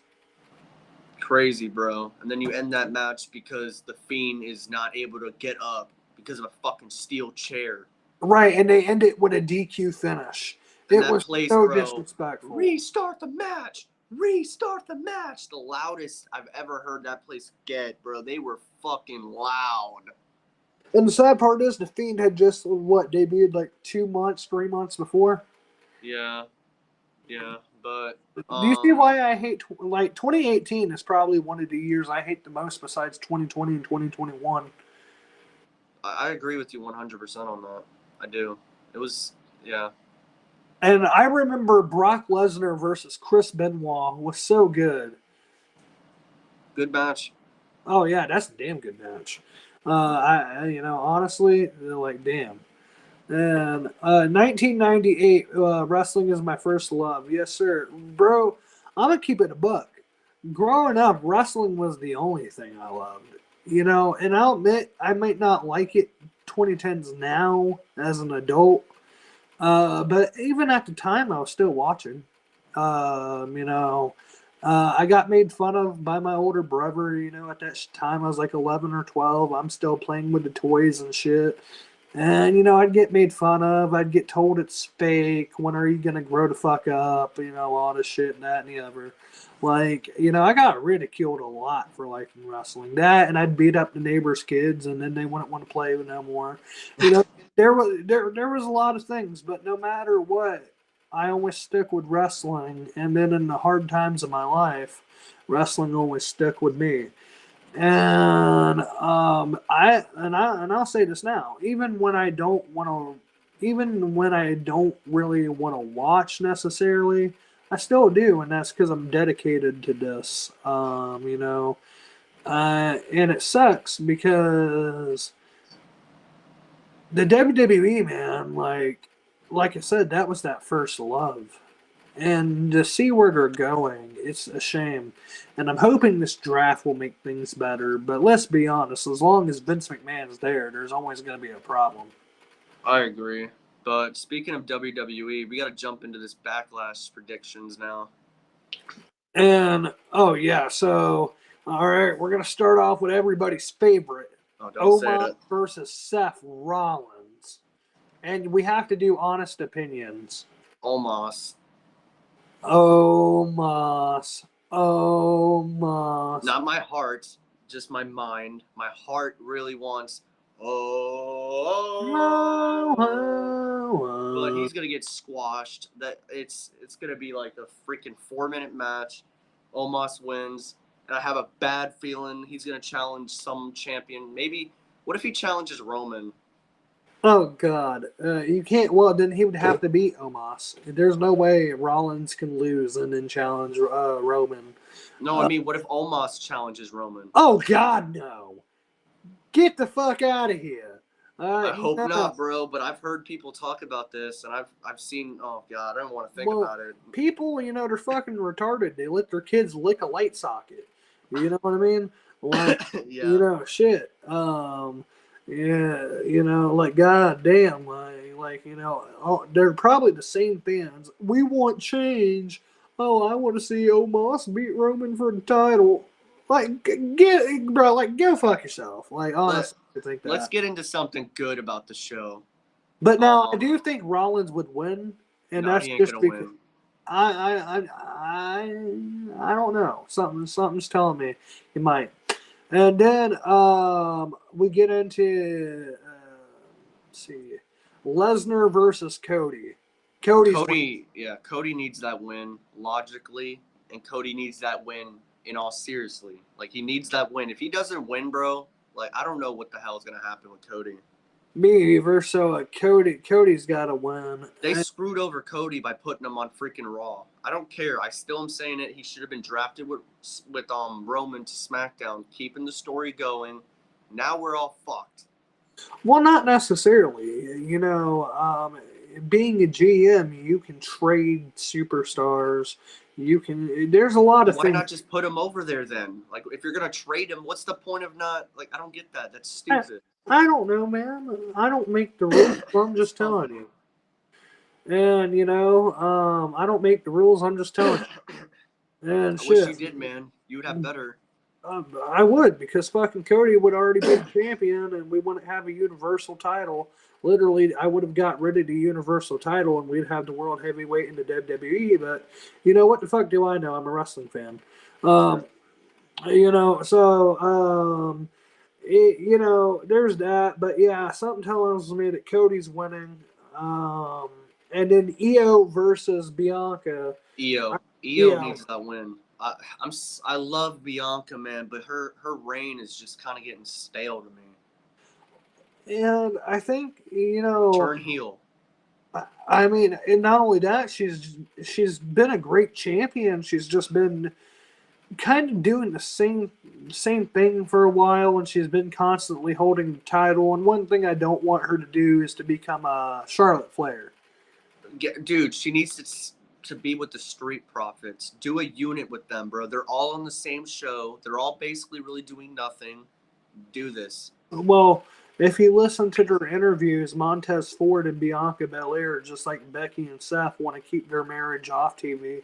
Crazy, bro. And then you end that match because the Fiend is not able to get up because of a fucking steel chair. Right, and they end it with a DQ finish. And it was so disrespectful. Restart the match. Restart the match. The loudest I've ever heard that place get, bro. They were fucking loud. And the sad part is the Fiend had just, debuted like 2 months, 3 months before? Yeah. Yeah, but... Do you see why I hate, 2018 is probably one of the years I hate the most besides 2020 and 2021. I agree with you 100% on that. I do. It was, yeah. And I remember Brock Lesnar versus Chris Benoit was so good. Good match. Oh, yeah, that's a damn good match. Honestly, damn. And 1998, wrestling is my first love. Yes, sir. Bro, I'm going to keep it a buck. Growing up, wrestling was the only thing I loved. And I'll admit, I might not like it 2010s now as an adult. But even at the time, I was still watching. I got made fun of by my older brother. At that time, I was like 11 or 12. I'm still playing with the toys and shit. And, I'd get made fun of. I'd get told it's fake. When are you going to grow the fuck up? All this shit and that and the other. I got ridiculed a lot for liking wrestling. That, and I'd beat up the neighbors' kids, and then they wouldn't want to play with no more. There was a lot of things, but no matter what, I always stick with wrestling. And then in the hard times of my life, wrestling always stuck with me. And I'll say this now, even when I don't really want to watch necessarily, I still do, and that's because I'm dedicated to this. And it sucks because the WWE, man, like I said, that was that first love. And to see where they're going, it's a shame. And I'm hoping this draft will make things better. But let's be honest, as long as Vince McMahon's there, there's always going to be a problem. I agree. But speaking of WWE, we got to jump into this Backlash predictions now. And, oh, yeah. So, all right, we're going to start off with everybody's favorite. Omos versus Seth Rollins. And we have to do honest opinions. Omos. Not my heart, just my mind. My heart really wants but he's gonna get squashed. That it's gonna be like a freaking 4-minute match. Omos wins, and I have a bad feeling he's gonna challenge some champion. Maybe what if he challenges Roman? Oh, God. You can't. Well, then he would have to beat Omos. There's no way Rollins can lose and then challenge Roman. No, I mean, what if Omos challenges Roman? Oh, God, no. Get the fuck out of here. I hope Yeah. not, bro. But I've heard people talk about this, and I've seen. Oh God, I don't want to think about it. People, they're fucking retarded. They let their kids lick a light socket. You know what I mean? Like, Yeah. shit. Yeah, like goddamn, they're probably the same fans. We want change. Oh, I want to see Omos beat Roman for the title. Like, bro, like, go fuck yourself. Like, honestly, I think Let's that. get into something good about the show. But now I do think Rollins would win, and No, that's he ain't just gonna because win. I don't know. Something's telling me he might. And then we get into let's see, Lesnar versus Cody. Cody needs that win logically, and Cody needs that win in all seriously. Like he needs that win. If he doesn't win, bro, like I don't know what the hell is gonna happen with Cody. Me versus Cody's got to win. They screwed over Cody by putting him on freaking Raw. I don't care. I still am saying it. He should have been drafted with Roman to SmackDown, keeping the story going. Now we're all fucked. Well, not necessarily. Being a GM, you can trade superstars. You can. There's a lot of Why things. not just put him over there then? Like, if you're gonna trade him, what's the point of not? Like, I don't get that. That's stupid. I don't know, man. I don't make the rules. I'm just telling you. And I don't make the rules. I'm just telling you. And I shit. wish you did, man. You would have better. I would, because fucking Cody would already be the champion, and we wouldn't have a universal title. Literally, I would have got rid of the universal title, and we'd have the world heavyweight in the WWE. But what the fuck do I know? I'm a wrestling fan. There's that. But yeah, something tells me that Cody's winning. And then Io versus Bianca. Io needs that win. I love Bianca, man, but her reign is just kind of getting stale to me. And I think turn heel. I mean, and not only that, she's been a great champion. She's just been kind of doing the same thing for a while, and she's been constantly holding the title. And one thing I don't want her to do is to become a Charlotte Flair. Dude, she needs to be with the Street Profits. Do a unit with them, bro. They're all on the same show. They're all basically really doing nothing. Do this. Well, if you listen to their interviews, Montez Ford and Bianca Belair, just like Becky and Seth, want to keep their marriage off TV.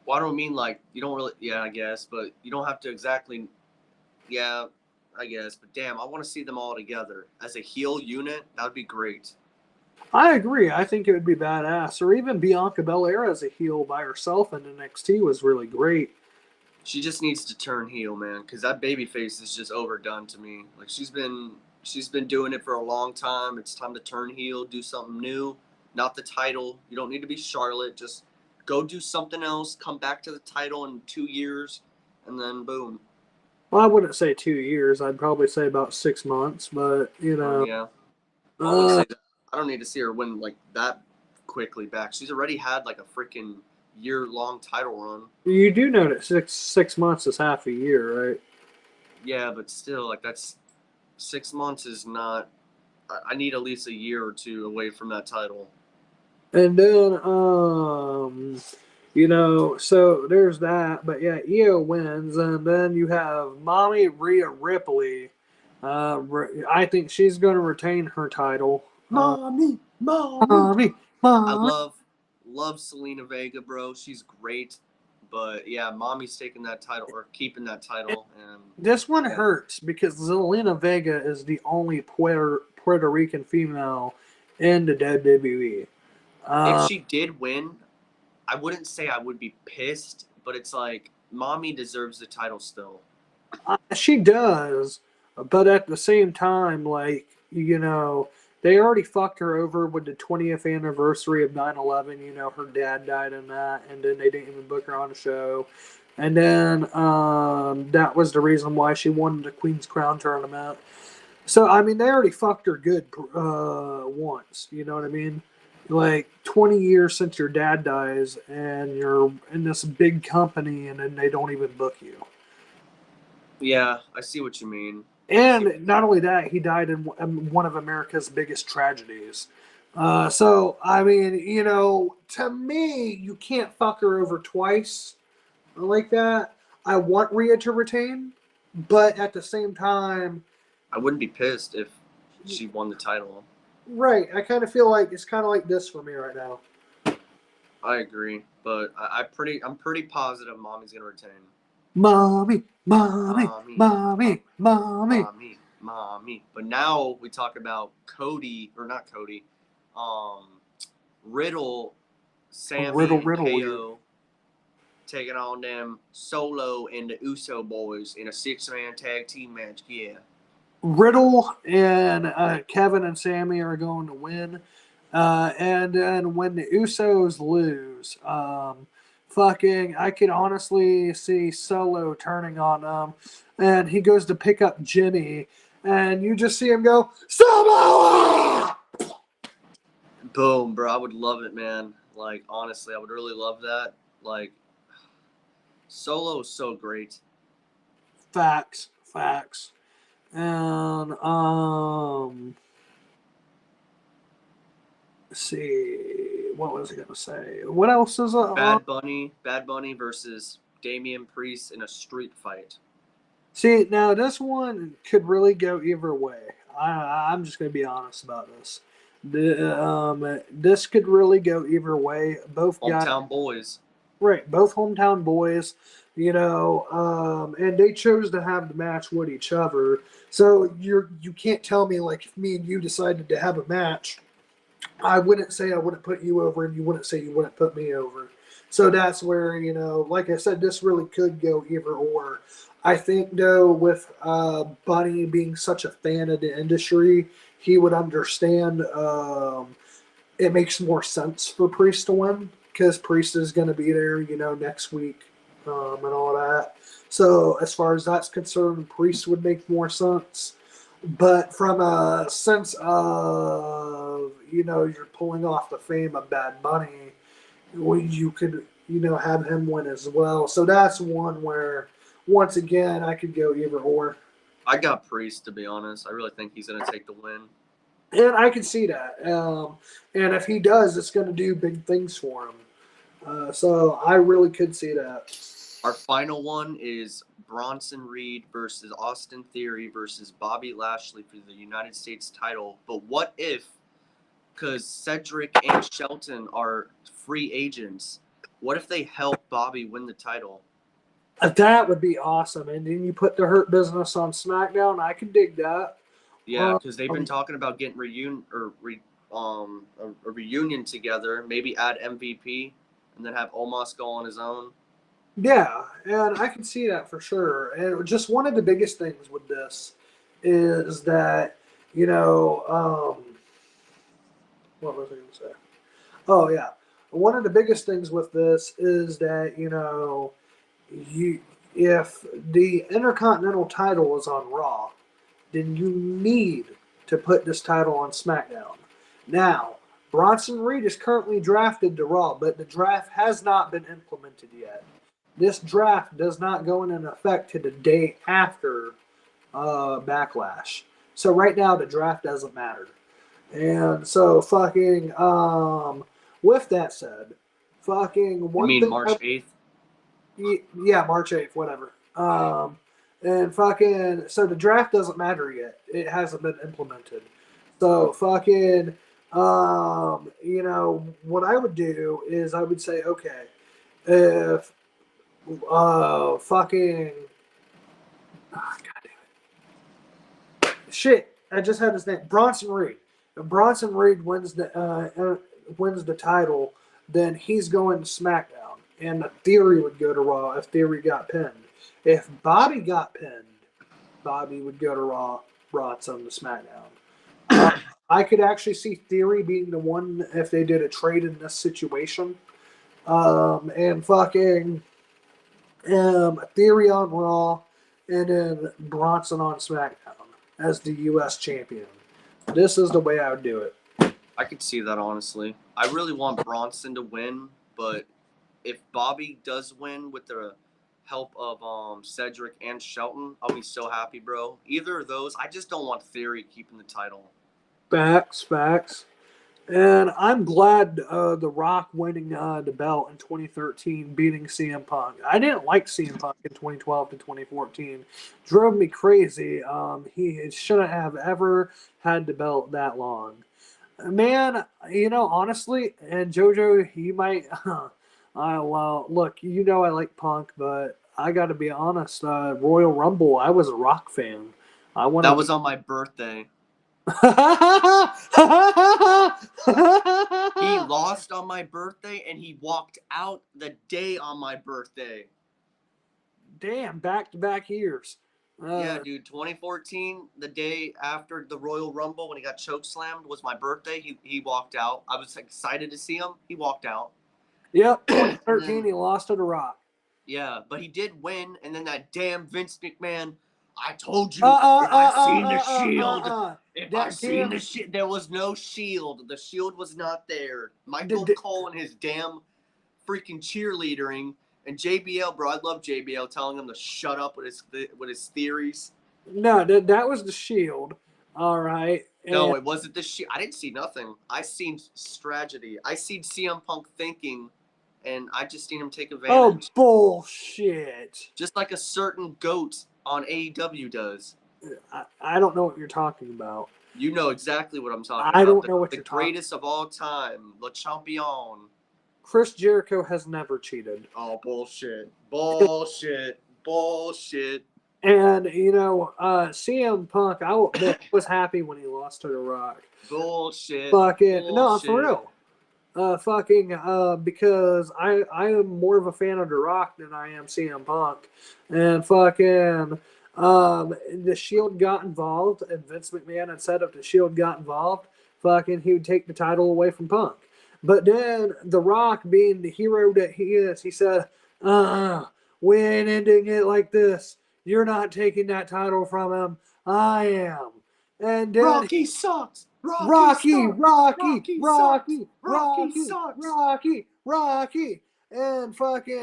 Well, I don't mean like you don't really. Yeah, I guess, but you don't have to exactly. Yeah, I guess. But damn, I want to see them all together as a heel unit. That would be great. I agree. I think it would be badass. Or even Bianca Belair as a heel by herself in NXT was really great. She just needs to turn heel, man, because that babyface is just overdone to me. Like she's been doing it for a long time. It's time to turn heel, do something new. Not the title. You don't need to be Charlotte. Just go do something else. Come back to the title in 2 years, and then boom. Well, I wouldn't say 2 years. I'd probably say about 6 months. But yeah. I don't need to see her win like that quickly back. She's already had like a freaking year-long title run. You do know that six months is half a year, right? Yeah, but still, like that's 6 months is not. I need at least a year or two away from that title. And then, so there's that. But yeah, Io wins, and then you have Mommy Rhea Ripley. I think she's going to retain her title. Mommy. I love Selena Vega, bro. She's great. But yeah, Mommy's taking that title or keeping that title. And this one hurts because Zelina Vega is the only Puerto Rican female in the WWE. If she did win, I wouldn't say I would be pissed, but it's like Mommy deserves the title still. She does, but at the same time, they already fucked her over with the 20th anniversary of 9/11. Her dad died in that, and then they didn't even book her on the show. And then that was the reason why she won the Queen's Crown tournament. So, I mean, they already fucked her good once. You know what I mean? Like 20 years since your dad dies, and you're in this big company, and then they don't even book you. Yeah, I see what you mean. And not only that, he died in one of America's biggest tragedies. So, I mean, you know, to me, you can't fuck her over twice like that. I want Rhea to retain, but at the same time, I wouldn't be pissed if she won the title. right, I kind of feel like it's kind of like this for me right now. I agree, but I'm pretty positive Mommy's gonna retain. Mommy, mommy, mommy, mommy, mommy. But now we talk about Cody, or not Cody, Riddle, Sammy, and KO taking on them Solo and the Uso boys in a 6-man tag team match. Yeah. Riddle and Kevin and Sammy are going to win. And then when the Usos lose, I could honestly see Solo turning on them. And he goes to pick up Jimmy. And you just see him go, Samoa! Boom, bro. I would love it, man. Like, honestly, I would really love that. Like, Solo is so great. Facts. And, let's see, what was I going to say? What else is Bad Bunny versus Damian Priest in a street fight. See, now this one could really go either way. I'm just going to be honest about this. This could really go either way. Both hometown boys. Right, both hometown boys, you know, and they chose to have the match with each other. So you can't tell me, like, if me and you decided to have a match, I wouldn't say I wouldn't put you over, and you wouldn't say you wouldn't put me over. So that's where, you know, like I said, this really could go either or. I think, though, with Bunny being such a fan of the industry, he would understand it makes more sense for Priest to win because Priest is going to be there, you know, next week and all that. So as far as that's concerned, Priest would make more sense. But from a sense of, you know, you're pulling off the fame of Bad Bunny, you could, you know, have him win as well. So that's one where, once again, I could go either or. I got Priest, to be honest. I really think he's going to take the win. And I can see that. And if he does, it's going to do big things for him. So I really could see that. Our final one is Bronson Reed versus Austin Theory versus Bobby Lashley for the United States title. But what if, because Cedric and Shelton are free agents, what if they help Bobby win the title? That would be awesome. And then you put the Hurt Business on SmackDown. I can dig that. Yeah, because they've been talking about getting a reunion together. Maybe add MVP and then have Omos go on his own. Yeah, and I can see that for sure. And just one of the biggest things with this is that, you know, what was I going to say? Oh, yeah. One of the biggest things with this is that, you know, if the Intercontinental title is on Raw, then you need to put this title on SmackDown. Now, Bronson Reed is currently drafted to Raw, but the draft has not been implemented yet. This draft does not go into effect to the day after Backlash. So right now, the draft doesn't matter. And so with that said, one you mean March 8th? Yeah, March 8th, whatever. And so the draft doesn't matter yet. It hasn't been implemented. So you know, what I would do is I would say, okay, if God damn it. Shit, I just had his name. Bronson Reed. If Bronson Reed wins the title, then he's going to SmackDown. And the Theory would go to Raw if Theory got pinned. If Bobby got pinned, Bobby would go to Raw. Brought on to SmackDown. I could actually see Theory being the one if they did a trade in this situation. And Theory on Raw, and then Bronson on SmackDown as the U.S. champion. This is the way I would do it. I could see that, honestly. I really want Bronson to win, but if Bobby does win with the help of Cedric and Shelton, I'll be so happy, bro. Either of those, I just don't want Theory keeping the title. Facts. And I'm glad The Rock winning the belt in 2013, beating CM Punk. I didn't like CM Punk in 2012 to 2014. Drove me crazy. He shouldn't have ever had the belt that long. Man, honestly, and JoJo, he might. Well, look, I like Punk, but I got to be honest. Royal Rumble, I was a Rock fan. That was on my birthday. He lost on my birthday, and he walked out the day on my birthday. Damn, back-to-back years. Yeah, dude, 2014, the day after the Royal Rumble when he got chokeslammed was my birthday. He walked out. I was excited to see him. He walked out. Yep, 2013, he lost to The Rock. Yeah, but he did win, and then that damn Vince McMahon, I told you, if I seen the Shield, if I seen the Shield, there was no Shield. The Shield was not there. Michael Cole and his damn freaking cheerleadering. And JBL, bro, I love JBL telling him to shut up with his theories. No, that was the Shield. All right. No, it wasn't the Shield. I didn't see nothing. I seen strategy. I seen CM Punk thinking, and I just seen him take advantage. Oh, bullshit. Just like a certain GOAT on AEW does. I don't know what you're talking about. You know exactly what I'm talking about. I don't know what you're talking about. The greatest of all time, Le Champion. Chris Jericho has never cheated. Oh, bullshit. Bullshit. And, CM Punk, I will admit, was happy when he lost to The Rock. Bullshit. Fucking, no, for real. Because I am more of a fan of The Rock than I am CM Punk. And the Shield got involved, and Vince McMahon had said if the Shield got involved, he would take the title away from Punk. But then The Rock, being the hero that he is, he said, we ain't ending it like this. You're not taking that title from him. I am. And then Rocky sucks. Rocky. And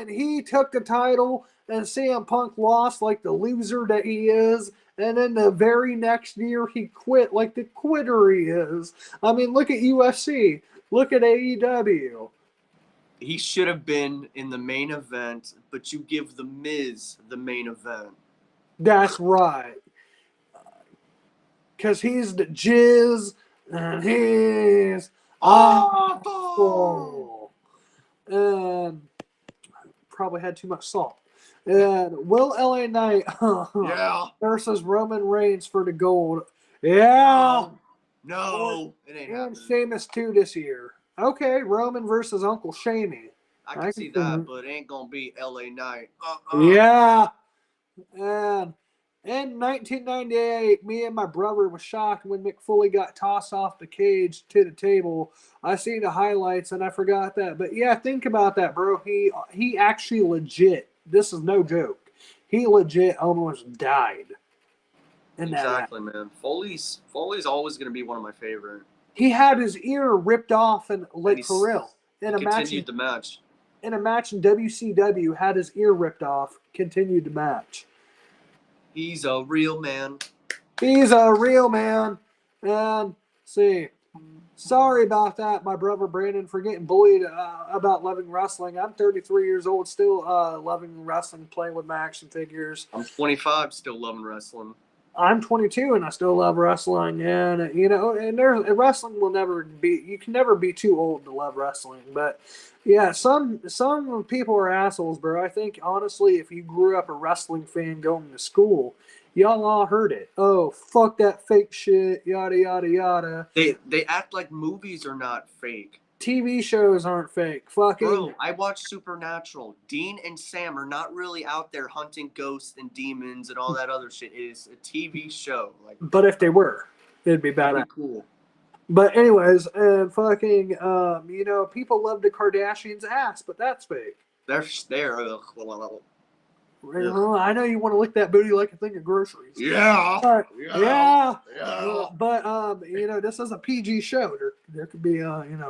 he took the title, and CM Punk lost like the loser that he is. And then the very next year, he quit like the quitter he is. I mean, look at UFC. Look at AEW. He should have been in the main event, but you give The Miz the main event. That's right. Because he's the jizz, and he's awful. And probably had too much salt. And Will LA Knight versus Roman Reigns for the gold. Yeah. No, it ain't happening. And Sheamus too this year. Okay, Roman versus Uncle Shamey. I can see that, but it ain't gonna be LA Knight. Yeah. And in 1998, me and my brother was shocked when Mick Foley got tossed off the cage to the table. I seen the highlights and I forgot that. But yeah, think about that, bro. He actually legit. This is no joke. He legit almost died. Exactly, man. Foley's always going to be one of my favorite. He had his ear ripped off and for real. Continued the match. In a match in WCW, had his ear ripped off, continued the match. He's a real man. He's a real man. And see, sorry about that, my brother Brandon, for getting bullied about loving wrestling. I'm 33 years old, still loving wrestling, playing with my action figures. I'm 25, still loving wrestling. I'm 22 and I still love wrestling, and and wrestling will never be. You can never be too old to love wrestling. But yeah, some people are assholes, bro. I think honestly, if you grew up a wrestling fan going to school, y'all all heard it. Oh, fuck that fake shit, yada yada yada. They act like movies are not fake. TV shows aren't fake. Fucking bro, I watch Supernatural. Dean and Sam are not really out there hunting ghosts and demons and all that other shit. It is a TV show. But if they were, it'd be bad. Cool. But anyways, people love the Kardashians' ass, but that's fake. They're I know you want to lick that booty like a thing of groceries. Yeah. Yeah. But this is a PG show. There could be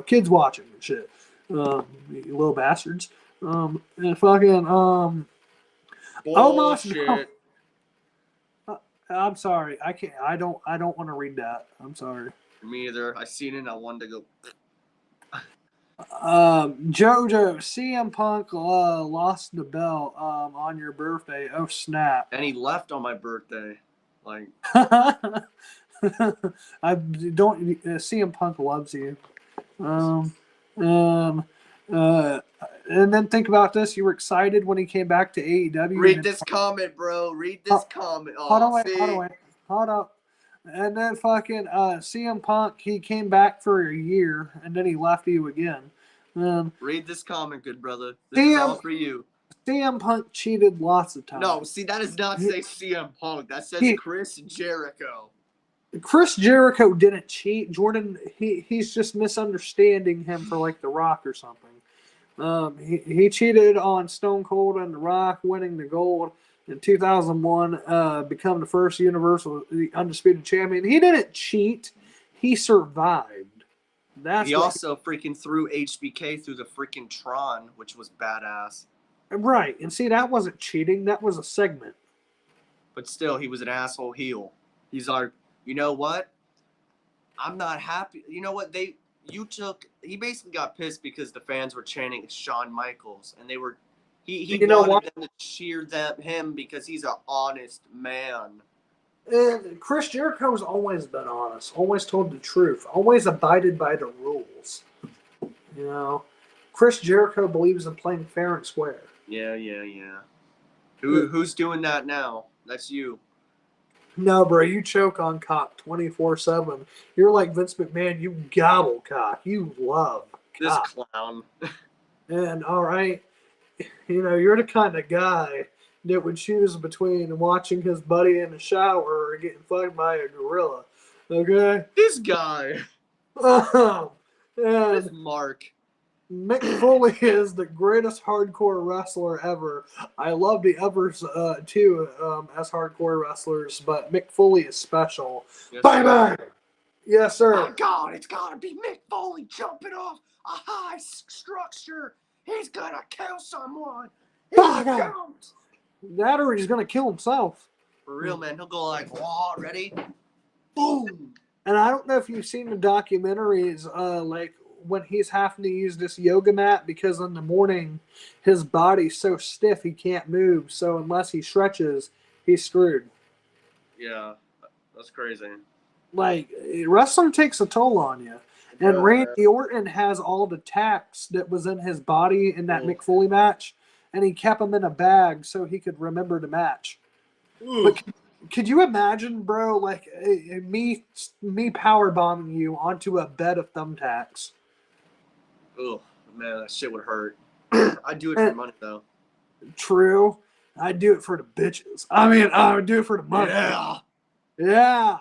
kids watching and shit. You little bastards. Omos, Bullshit. no. I'm sorry. I can't. I don't want to read that. I'm sorry. Me either. I seen it and I wanted to go. JoJo, CM Punk lost the belt on your birthday. Oh snap! And he left on my birthday. Like, I don't. CM Punk loves you. And then think about this. You were excited when he came back to AEW. read this comment, bro. Read this comment. Oh, hold on. And then fucking CM Punk, he came back for a year, and then he left you again. Read this comment, good brother. This is all for you. CM Punk cheated lots of times. No, see, that does not say CM Punk. That says Chris Jericho. Chris Jericho didn't cheat. Jordan, he's just misunderstanding him for like The Rock or something. He cheated on Stone Cold and The Rock, winning the gold in 2001, become the first Universal Undisputed Champion. He didn't cheat. He survived. He also freaking threw HBK through the freaking Tron, which was badass. Right. And see, that wasn't cheating. That was a segment. But still, he was an asshole heel. He's like, you know what? I'm not happy. You know what? He basically got pissed because the fans were chanting Shawn Michaels. And they were, he wanted them to cheer him because he's an honest man. And Chris Jericho's always been honest, always told the truth, always abided by the rules. You know, Chris Jericho believes in playing fair and square. Yeah. Who's doing that now? That's you. No, bro, you choke on cock 24/7. You're like Vince McMahon. You gobble cock. You love cock. This clown. And all right, you know, you're the kind of guy that would choose between watching his buddy in the shower or getting fucked by a gorilla. Okay? This guy. This Mark. Mick Foley is the greatest hardcore wrestler ever. I love the others too as hardcore wrestlers, but Mick Foley is special. Yes, Bye. Yes, sir. Oh, God, it's got to be Mick Foley jumping off a high structure. He's going to kill someone. That or he's going to kill himself. For real, man. He'll go like, "Whoa, ready? Boom." And I don't know if you've seen the documentaries, like when he's having to use this yoga mat because in the morning his body's so stiff he can't move. So unless he stretches, he's screwed. Yeah, that's crazy. Like, wrestling takes a toll on you. And Randy Orton has all the tax that was in his body in that Mick Foley match. And he kept them in a bag so he could remember the match. But could you imagine, bro, like me power bombing you onto a bed of thumbtacks? Oh man, that shit would hurt. I'd do it for money though. True, I'd do it for the bitches. I mean, I would do it for the money. Yeah.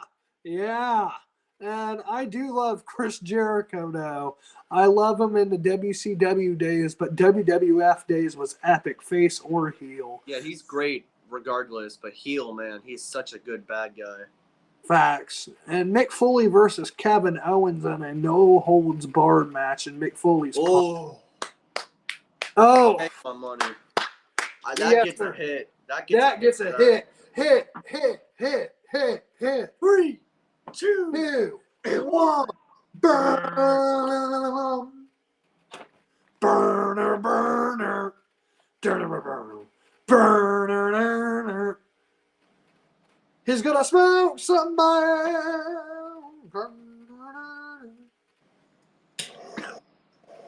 And I do love Chris Jericho though. I love him in the WCW days, but WWF days was epic, face or heel. Yeah, he's great regardless, but heel, man, he's such a good bad guy. Facts. And Mick Foley versus Kevin Owens in a no-holds-barred match, and Mick Foley's Oh. Take my money. That gets a hit. That gets a hit. Hit. 3, 2, 1. Burner. He's gonna smoke somebody.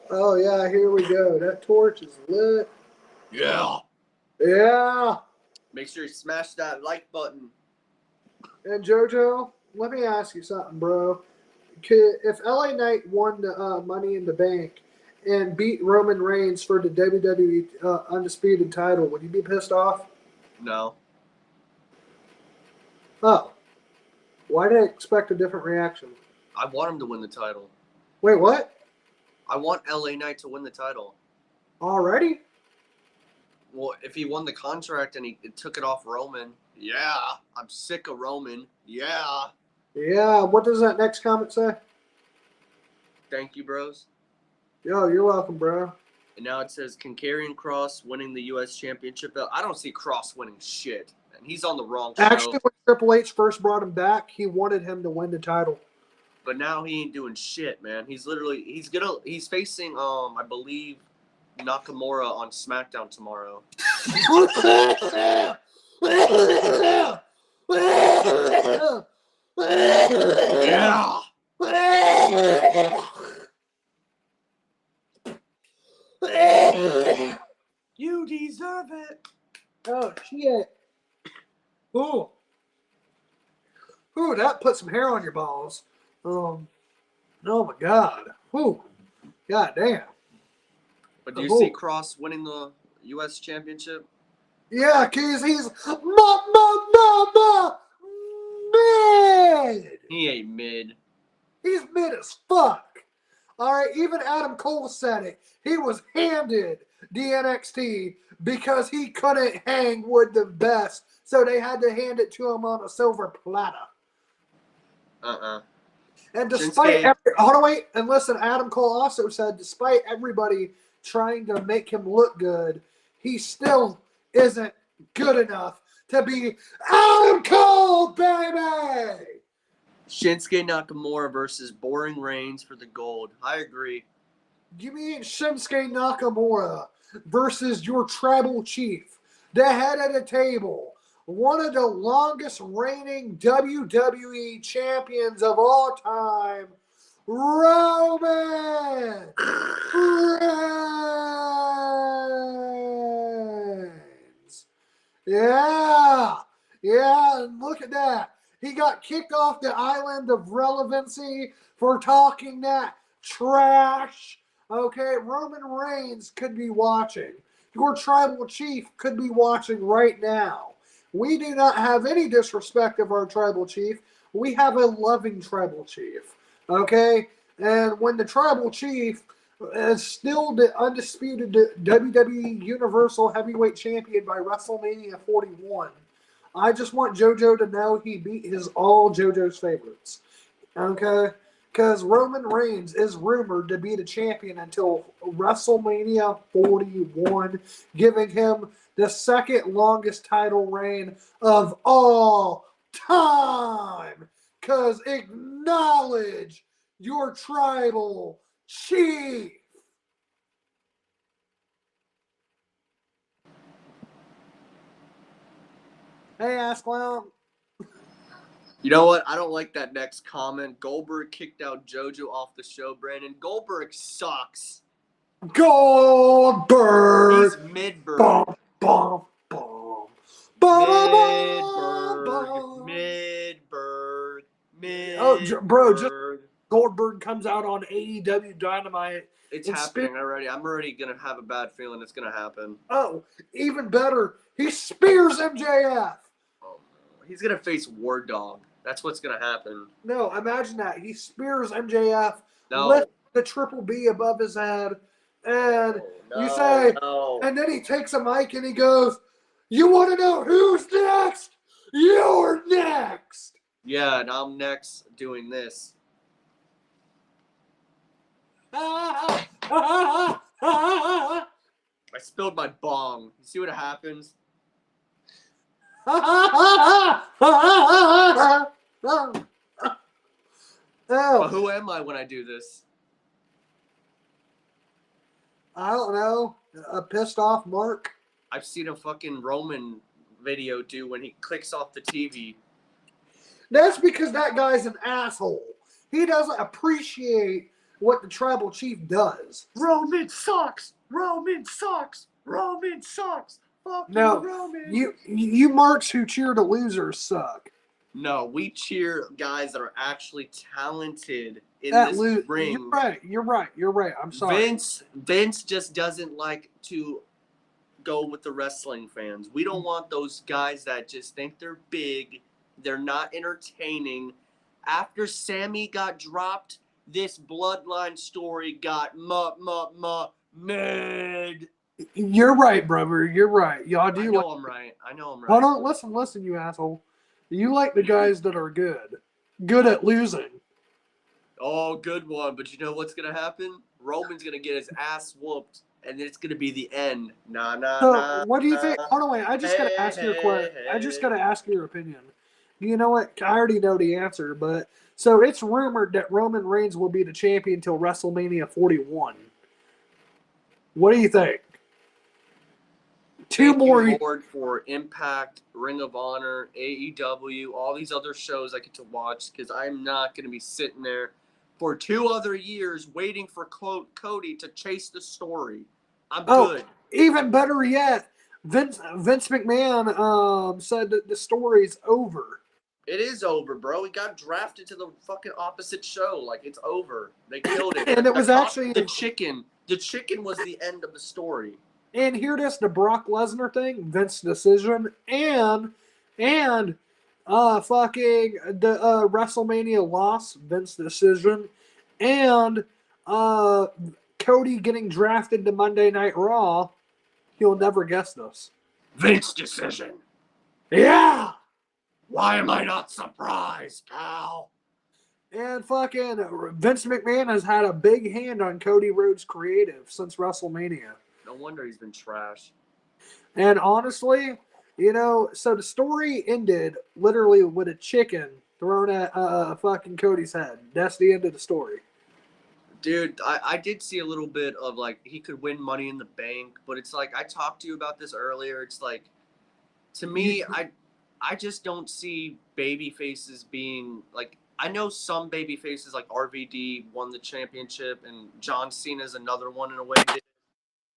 Oh yeah, here we go. That torch is lit. Yeah. Make sure you smash that like button. And JoJo, let me ask you something, bro. If LA Knight won the Money in the Bank and beat Roman Reigns for the WWE Undisputed title, would you be pissed off? No. Oh. Why did I expect a different reaction? I want him to win the title. Wait, what? I want LA Knight to win the title. Already? Well, if he won the contract and he took it off Roman, yeah. I'm sick of Roman. Yeah. Yeah, what does that next comment say? Thank you, bros. Yo, you're welcome, bro. And now it says, can Karrion Kross winning the U.S. Championship belt? I don't see Kross winning shit. And he's on the wrong show. Actually, when Triple H first brought him back, he wanted him to win the title. But now he ain't doing shit, man. He's facing, I believe, Nakamura on SmackDown tomorrow. Yeah. You deserve it. Oh shit! Ooh, that put some hair on your balls. Oh my god! Ooh, god damn! But do you see Kross winning the U.S. Championship? Yeah, cause he's mid. He ain't mid. He's mid as fuck. All right, even Adam Cole said it. He was handed the NXT because he couldn't hang with the best, so they had to hand it to him on a silver platter. And despite hold on, wait, and listen, Adam Cole also said, despite everybody trying to make him look good, he still isn't good enough to be Adam Cole, baby. Shinsuke Nakamura versus Boring Reigns for the gold. I agree. You mean Shinsuke Nakamura versus your tribal chief, the head of the table, one of the longest reigning WWE champions of all time, Roman Reigns. Yeah, and look at that. He got kicked off the island of relevancy for talking that trash. Okay, Roman Reigns could be watching. Your tribal chief could be watching right now. We do not have any disrespect of our tribal chief. We have a loving tribal chief. Okay? And when the tribal chief is still the undisputed WWE Universal Heavyweight Champion by WrestleMania 41, I just want JoJo to know he beat all JoJo's favorites. Okay? Because Roman Reigns is rumored to be the champion until WrestleMania 41, giving him the second longest title reign of all time. Because acknowledge your tribal chief. Hey, ass clown. You know what? I don't like that next comment. Goldberg kicked out JoJo off the show, Brandon. Goldberg sucks. Goldberg. He's Midberg. Bum, bum, bum. Midberg. Oh, bro, just Goldberg comes out on AEW Dynamite. It's happening already. I'm already going to have a bad feeling it's going to happen. Oh, even better. He spears MJF. Oh, no. He's going to face War Dog. That's what's going to happen. No, imagine that. He spears MJF, no. lifts the triple B above his head, and you say, and then he takes a mic and he goes, you want to know who's next? You're next. Yeah, and I'm next doing this. I spilled my bong. You see what happens? But who am I when I do this? I don't know. A pissed off Mark. I've seen a fucking Roman video do when he clicks off the TV. That's because that guy's an asshole. He doesn't appreciate what the tribal chief does. Roman sucks. Roman sucks. Roman sucks. Fuck no, you, Roman. You marks who cheer the losers suck. No, we cheer guys that are actually talented in that this ring. You're right. I'm sorry. Vince just doesn't like to go with the wrestling fans. We don't want those guys that just think they're big. They're not entertaining. After Sammy got dropped, this bloodline story got mad. You're right, brother. You're right. Y'all do. I know I'm right. Hold on. Listen, you asshole. You like the guys that are good at losing. Oh, good one. But you know what's gonna happen? Roman's gonna get his ass whooped, and then it's gonna be the end. Nah. So, what do you think? Hold on, wait. I just gotta ask you a question. I just gotta ask your opinion. You know what? I already know the answer, but so it's rumored that Roman Reigns will be the champion until WrestleMania 41. What do you think? Thank you, Lord, for Impact, Ring of Honor, AEW, all these other shows I get to watch, because I'm not going to be sitting there for 2 other years waiting for Cody to chase the story. I'm good. Even better yet, Vince McMahon said that the story's over. It is over, bro. He got drafted to the fucking opposite show. Like, it's over. They killed it. And it was actually the chicken. The chicken was the end of the story. And hear this, the Brock Lesnar thing, Vince decision, and fucking the WrestleMania loss, Vince decision, and Cody getting drafted to Monday Night Raw. You'll never guess this. Vince decision. Yeah. Why am I not surprised, pal? And fucking Vince McMahon has had a big hand on Cody Rhodes' creative since WrestleMania. No wonder he's been trash. And honestly, you know, so the story ended literally with a chicken thrown at fucking Cody's head. That's the end of the story. Dude, I did see a little bit of, like, he could win Money in the Bank, but it's like, I talked to you about this earlier. It's like, to me, I just don't see baby faces being, like, I know some baby faces like RVD won the championship and John Cena's another one in a way.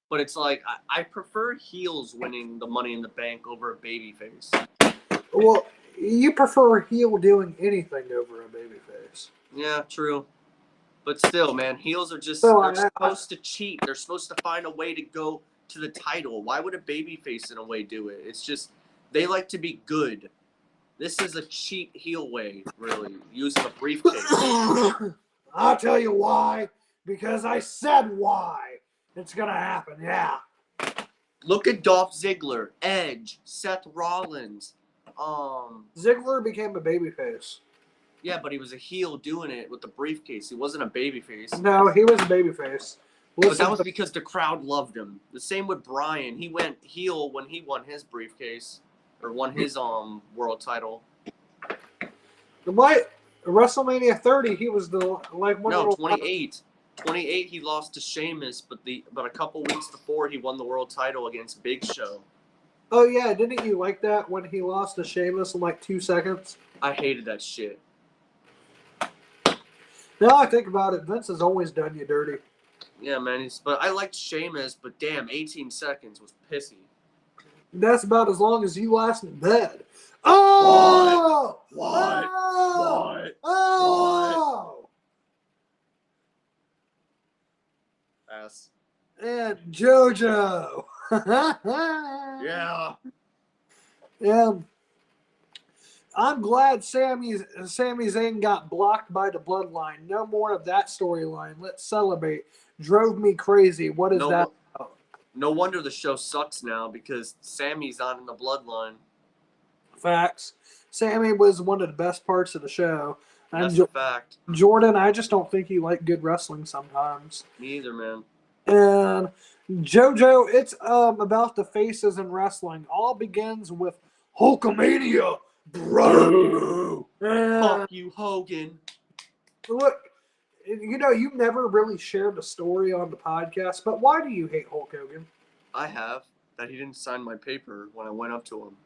But it's like, I prefer heels winning the Money in the Bank over a babyface. Well, you prefer a heel doing anything over a babyface. Yeah, true. But still, man, heels are just they're supposed to cheat. They're supposed to find a way to go to the title. Why would a babyface in a way do it? It's just, they like to be good. This is a cheap heel way, really, using a briefcase. I'll tell you why. Because I said why. It's going to happen, yeah. Look at Dolph Ziggler, Edge, Seth Rollins. Ziggler became a babyface. Yeah, but he was a heel doing it with the briefcase. He wasn't a babyface. No, he was a babyface. But that was because the crowd loved him. The same with Bryan. He went heel when he won his briefcase. Or won his world title. What? WrestleMania 30, he was the, like, one No, 28. 28, he lost to Sheamus, but a couple weeks before, he won the world title against Big Show. Oh, yeah. Didn't you like that when he lost to Sheamus in, like, 2 seconds? I hated that shit. Now I think about it, Vince has always done you dirty. Yeah, man. But I liked Sheamus, but damn, 18 seconds was pissy. That's about as long as you last in bed. Oh! What? Oh! What? Oh! What? Ass. And JoJo. Yeah. Yeah. I'm glad Sami Zayn got blocked by the Bloodline. No more of that storyline. Let's celebrate. Drove me crazy. What is that about? No wonder the show sucks now because Sammy's not in the Bloodline. Facts. Sami was one of the best parts of the show. That's a fact. Jordan, I just don't think you like good wrestling sometimes. Me either, man. And JoJo, it's about the faces in wrestling. All begins with Hulkamania, bro. Fuck you, Hogan. Look, you know, you've never really shared the story on the podcast, but why do you hate Hulk Hogan? I have. That he didn't sign my paper when I went up to him.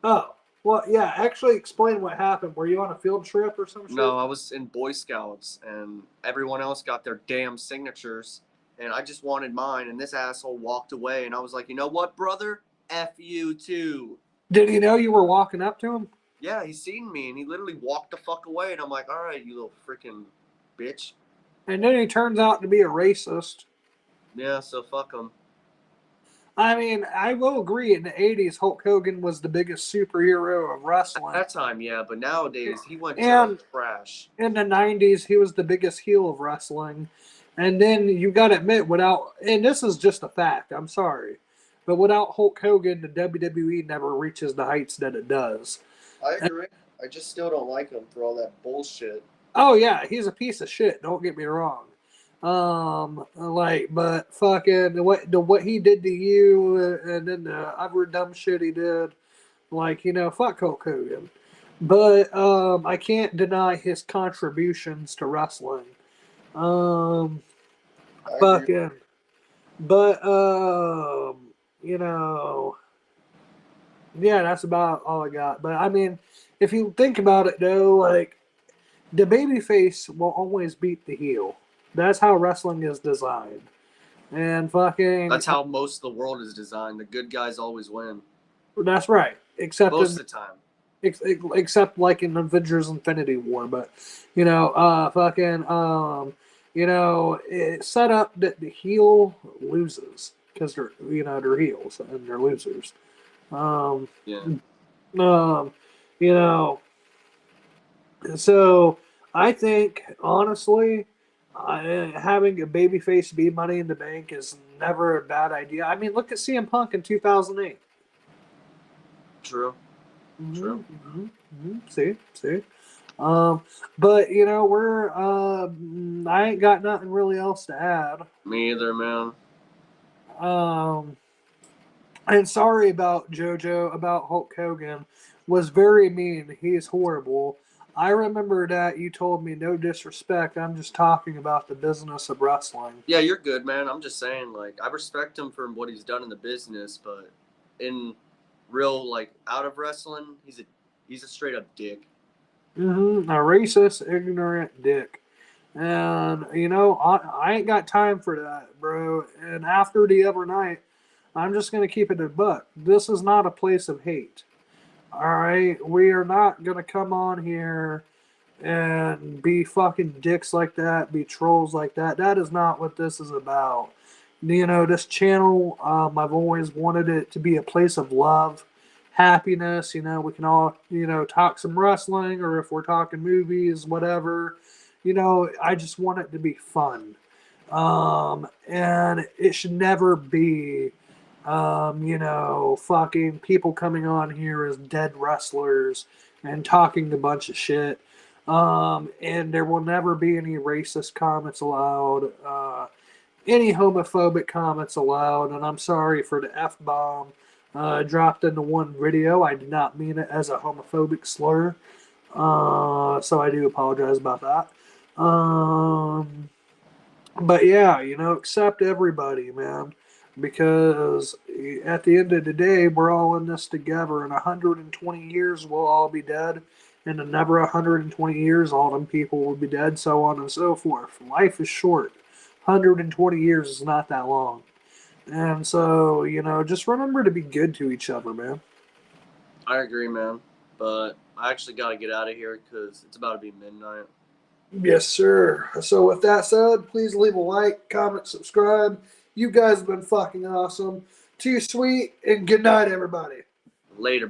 Oh, well, yeah. Actually, explain what happened. Were you on a field trip or some shit? No, I was in Boy Scouts, and everyone else got their damn signatures, and I just wanted mine, and this asshole walked away, and I was like, you know what, brother? F you too. Did he know you were walking up to him? Yeah, he seen me, and he literally walked the fuck away, and I'm like, all right, you little freaking bitch. And then he turns out to be a racist. Yeah, so fuck him. I mean, I will agree, in the 80s, Hulk Hogan was the biggest superhero of wrestling. At that time, yeah, but nowadays, he went to trash. In the 90s, he was the biggest heel of wrestling. And then you got to admit, and this is just a fact, I'm sorry, but without Hulk Hogan, the WWE never reaches the heights that it does. I agree. I just still don't like him for all that bullshit. Oh, yeah, he's a piece of shit, don't get me wrong. But fucking what he did to you, and then the other dumb shit he did, like, fuck Hulk Hogan. But I can't deny his contributions to wrestling. Fucking, but yeah, that's about all I got. But I mean, if you think about it though, like the babyface will always beat the heel. That's how wrestling is designed. And fucking. That's how most of the world is designed. The good guys always win. That's right. Except most of the time. Except like in Avengers Infinity War, but it's set up that the heel loses because they're heels and they're losers. So I think honestly, having a babyface be Money in the Bank is never a bad idea. I mean, look at CM Punk in 2008. True. True. See. But I ain't got nothing really else to add. Me either, man. And sorry about JoJo, about Hulk Hogan. Was very mean. He's horrible. I remember that you told me no disrespect. I'm just talking about the business of wrestling. Yeah, you're good, man. I'm just saying, like, I respect him for what he's done in the business, but in real, like, out of wrestling, he's a straight up dick. A racist, ignorant dick. And I ain't got time for that, bro. And after the other night, I'm just gonna keep it a buck. This is not a place of hate. All right, we are not gonna come on here and be fucking dicks like that, be trolls like that. That is not what this is about. This channel, I've always wanted it to be a place of love, happiness. We can all, talk some wrestling, or if we're talking movies, whatever. I just want it to be fun. And it should never be, fucking people coming on here as dead wrestlers and talking a bunch of shit. And there will never be any racist comments allowed, any homophobic comments allowed. And I'm sorry for the F-bomb dropped into one video. I did not mean it as a homophobic slur. So I do apologize about that. But yeah, accept everybody, man. Because at the end of the day, we're all in this together. In 120 years, we'll all be dead. And in another 120 years, all them people will be dead, so on and so forth. Life is short. 120 years is not that long. And so, just remember to be good to each other, man. I agree, man. But I actually got to get out of here because it's about to be midnight. Yes, sir. So with that said, please leave a like, comment, subscribe. You guys have been fucking awesome. Too sweet, and good night, everybody. Later.